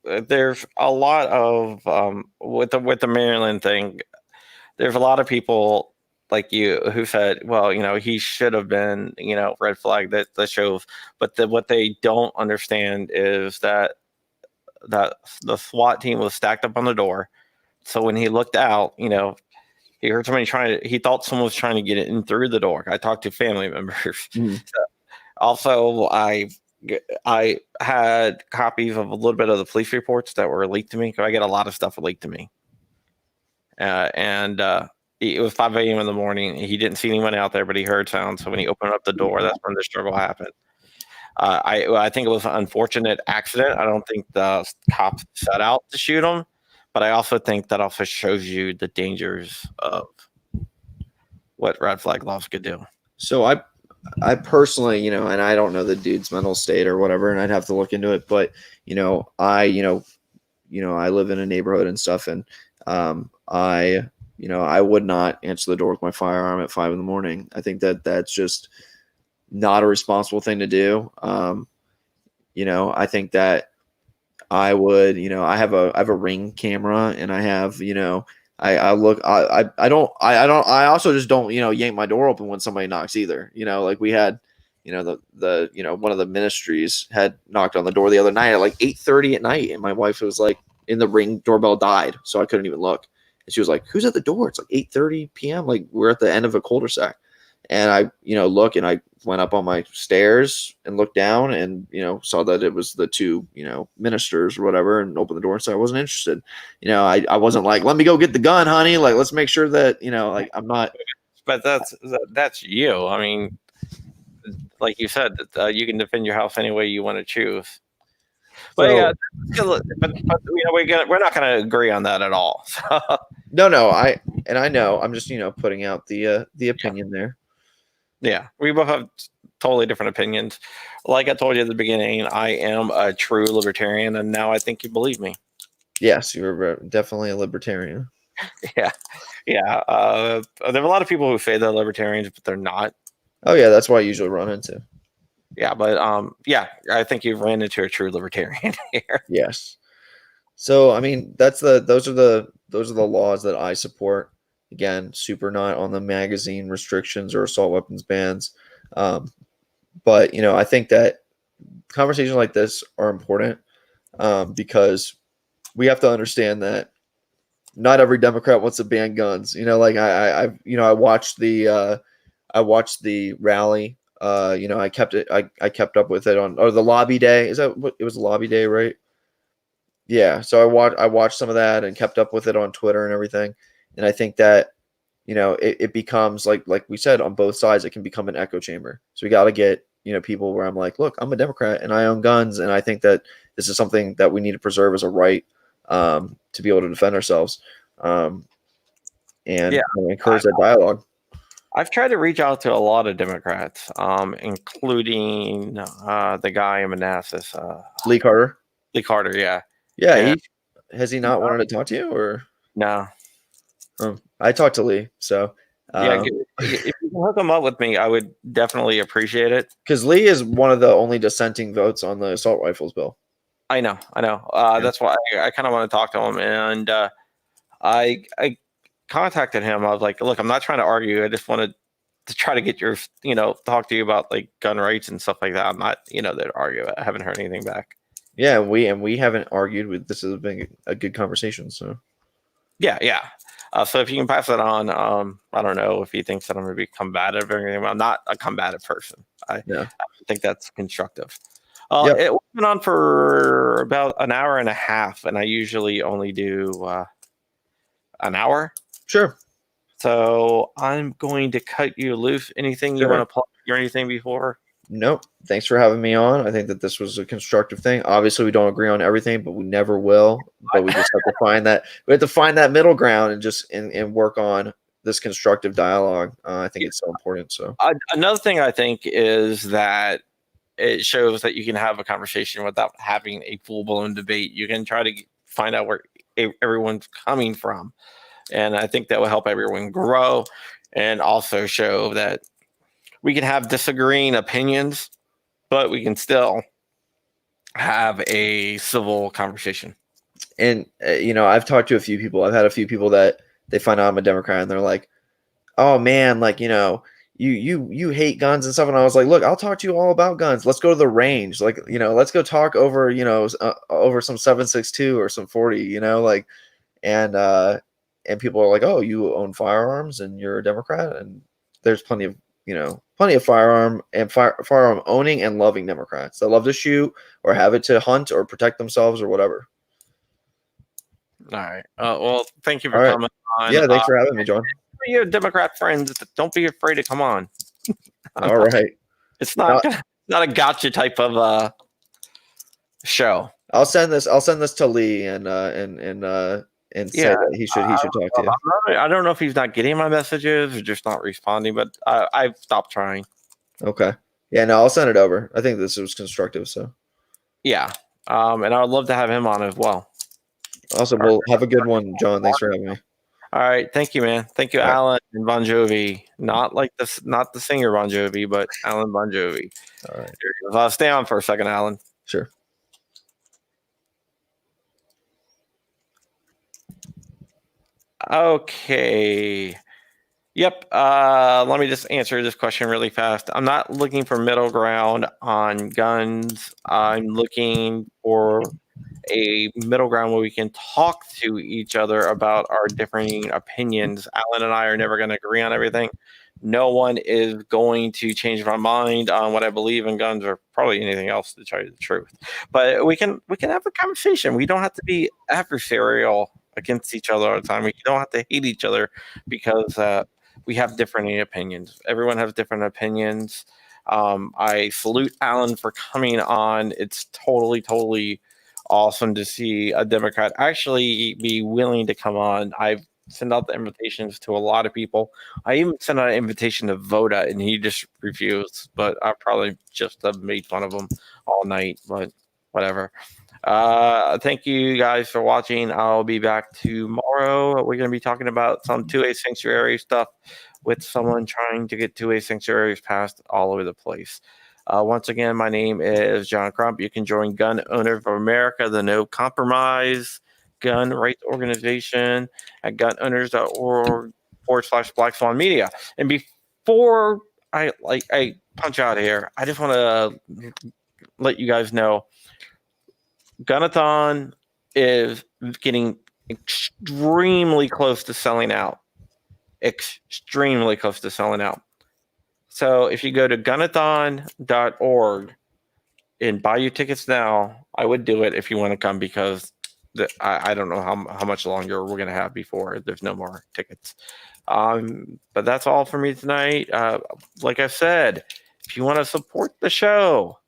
Speaker 1: there's a lot of with the Maryland thing. There's a lot of people like you who said, well, he should have been, red flag that shows. But what they don't understand is that the SWAT team was stacked up on the door. So when he looked out, he heard somebody he thought someone was trying to get in through the door. I talked to family members. Also, I had copies of a little bit of the police reports that were leaked to me. I get a lot of stuff leaked to me. It was 5 a.m. in the morning. He didn't see anyone out there, but he heard sounds. So when he opened up the door, that's when the struggle happened. I think it was an unfortunate accident. I don't think the cops set out to shoot him, but I also think that also shows you the dangers of what red flag laws could do.
Speaker 2: So I personally, and I don't know the dude's mental state or whatever, and I'd have to look into it. But I live in a neighborhood and stuff, and I would not answer the door with my firearm at 5 a.m. I think that that's just not a responsible thing to do. I think that I would, I have a Ring camera, and I have, I also just don't, yank my door open when somebody knocks either. Like we had, one of the ministries had knocked on the door the other night at like 8:30 at night, and my wife was like, in the Ring doorbell died, so I couldn't even look. And she was like, "Who's at the door?" It's like 8:30 p.m. Like we're at the end of a cul-de-sac. And I, look, and I went up on my stairs and looked down and, saw that it was the two, ministers or whatever, and opened the door and said I wasn't interested. I wasn't like, "Let me go get the gun, honey. Like, let's make sure that, like I'm not."
Speaker 1: But that's you. I mean, like you said, you can defend your house any way you want to choose. But we're not going to agree on that at all.
Speaker 2: No, I know. I'm just putting out the opinion there.
Speaker 1: Yeah, we both have totally different opinions. Like I told you at the beginning, I am a true libertarian, and now I think you believe me.
Speaker 2: Yes, you're definitely a libertarian.
Speaker 1: Yeah. There are a lot of people who say they're libertarians, but they're not.
Speaker 2: Oh yeah, that's what I usually run into.
Speaker 1: Yeah, but I think you've ran into a true libertarian here.
Speaker 2: Yes. So I mean, those are the laws that I support. Again, super not on the magazine restrictions or assault weapons bans. But I think that conversations like this are important because we have to understand that not every Democrat wants to ban guns. Like I watched the rally. I kept up with it on the lobby day. Is that what it was? The lobby day, right? Yeah. So I watched some of that and kept up with it on Twitter and everything. And I think that, it becomes like we said, on both sides, it can become an echo chamber. So we got to get, people where I'm like, look, I'm a Democrat and I own guns. And I think that this is something that we need to preserve as a right to be able to defend ourselves and encourage that dialogue.
Speaker 1: I've tried to reach out to a lot of Democrats, including the guy in Manassas.
Speaker 2: Lee Carter.
Speaker 1: Yeah.
Speaker 2: Yeah. Has he not wanted to talk to you or?
Speaker 1: No.
Speaker 2: I talked to Lee, so
Speaker 1: if you can hook him up with me, I would definitely appreciate it.
Speaker 2: Because Lee is one of the only dissenting votes on the assault rifles bill.
Speaker 1: I know.
Speaker 2: Yeah.
Speaker 1: That's why I kind of want to talk to him, and I contacted him. I was like, look, I'm not trying to argue. I just wanted to try to get your, talk to you about like gun rights and stuff like that. I'm not, there to argue. I haven't heard anything back.
Speaker 2: Yeah, we haven't argued with this. Has been a good conversation. So
Speaker 1: Yeah. So if you can pass that on, I don't know if he thinks that I'm going to be combative or anything. I'm not a combative person.
Speaker 2: yeah,
Speaker 1: I think that's constructive.
Speaker 2: yep,
Speaker 1: It went on for about an hour and a half, and I usually only do an hour.
Speaker 2: sure,
Speaker 1: So I'm going to cut you loose. Anything you want
Speaker 2: sure.
Speaker 1: to plug or anything before?
Speaker 2: Nope. Thanks for having me on. I think that this was a constructive thing. Obviously, we don't agree on everything, but we never will. But we just have to find that. We have to find that middle ground and just and work on this constructive dialogue. I think it's so important. So
Speaker 1: Another thing I think is that it shows that you can have a conversation without having a full blown debate. You can try to find out where everyone's coming from. And I think that will help everyone grow and also show that we can have disagreeing opinions, but we can still have a civil conversation.
Speaker 2: and I've talked to a few people. I've had a few people that they find out I'm a Democrat and they're like, "Oh man, like you hate guns and stuff." And I was like, "Look, I'll talk to you all about guns. Let's go to the range. Like let's go talk over over some 7.62 or some 40. And and people are like, "Oh, you own firearms and you're a Democrat." And there's plenty of firearm owning and loving Democrats that love to shoot or have it to hunt or protect themselves or whatever.
Speaker 1: All right. Well, thank you
Speaker 2: All
Speaker 1: for
Speaker 2: right.
Speaker 1: coming on.
Speaker 2: Yeah, thanks for having me, John.
Speaker 1: You Democrat friends, don't be afraid to come on.
Speaker 2: All right.
Speaker 1: It's
Speaker 2: Now,
Speaker 1: not a gotcha type of show.
Speaker 2: I'll send this to Lee and say
Speaker 1: Yeah,
Speaker 2: that he should talk to you.
Speaker 1: I don't know if he's not getting my messages or just not responding, but I've stopped trying.
Speaker 2: Okay. Yeah, no, I'll send it over. I think this was constructive. So
Speaker 1: Yeah. And I would love to have him on as well.
Speaker 2: awesome. Well, have a good one, John. Thanks for having me.
Speaker 1: All right. Thank you, man. Thank you,
Speaker 2: All right.
Speaker 1: Alan and Bongiovi. Not like this, not the singer Bongiovi, but Alan Bongiovi.
Speaker 2: All right.
Speaker 1: Stay on for a second, Alan.
Speaker 2: Sure.
Speaker 1: Okay. Yep. Let me just answer this question really fast. I'm not looking for middle ground on guns. I'm looking for a middle ground where we can talk to each other about our differing opinions. Alan and I are never going to agree on everything. No one is going to change my mind on what I believe in guns or probably anything else, to tell you the truth. But we can have a conversation. We don't have to be adversarial against each other all the time. We don't have to hate each other because we have different opinions. Everyone has different opinions. I salute Alan for coming on. It's totally awesome to see a Democrat actually be willing to come on. I've sent out the invitations to a lot of people. I even sent out an invitation to Voda, and he just refused. But I probably just made fun of him all night. But whatever. Thank you guys for watching. I'll be back tomorrow. We're going to be talking about some 2A sanctuary stuff with someone trying to get 2A sanctuaries passed all over the place. Once again, my name is John Crump. You can join Gun Owners of America, the No Compromise gun rights organization at gunowners.org/Black Swan Media. And before I punch out here, I just want to let you guys know Gunathon is getting extremely close to selling out. Extremely close to selling out. So if you go to gunathon.org and buy your tickets now, I would do it if you want to come because I don't know how much longer we're going to have before there's no more tickets. But that's all for me tonight. Like I said, if you want to support the show,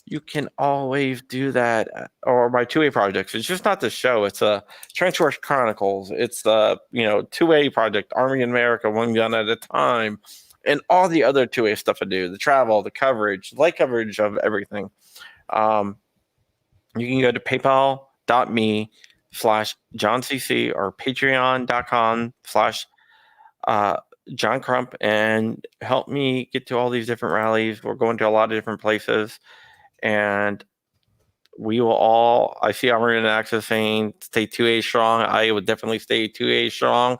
Speaker 1: you can always do that, or my 2A projects. It's just not the show. It's a Trench Wars Chronicles. It's the 2A project, Army in America, one gun at a time, and all the other 2A stuff I do, the travel, the coverage, light coverage of everything. You can go to paypal.me/JohnCC or patreon.com/John Crump and help me get to all these different rallies. We're going to a lot of different places. And we will all. I see Armored and Access saying stay 2A strong. I would definitely stay 2A strong.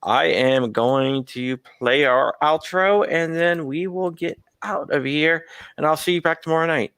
Speaker 1: I am going to play our outro, and then we will get out of here, and I'll see you back tomorrow night.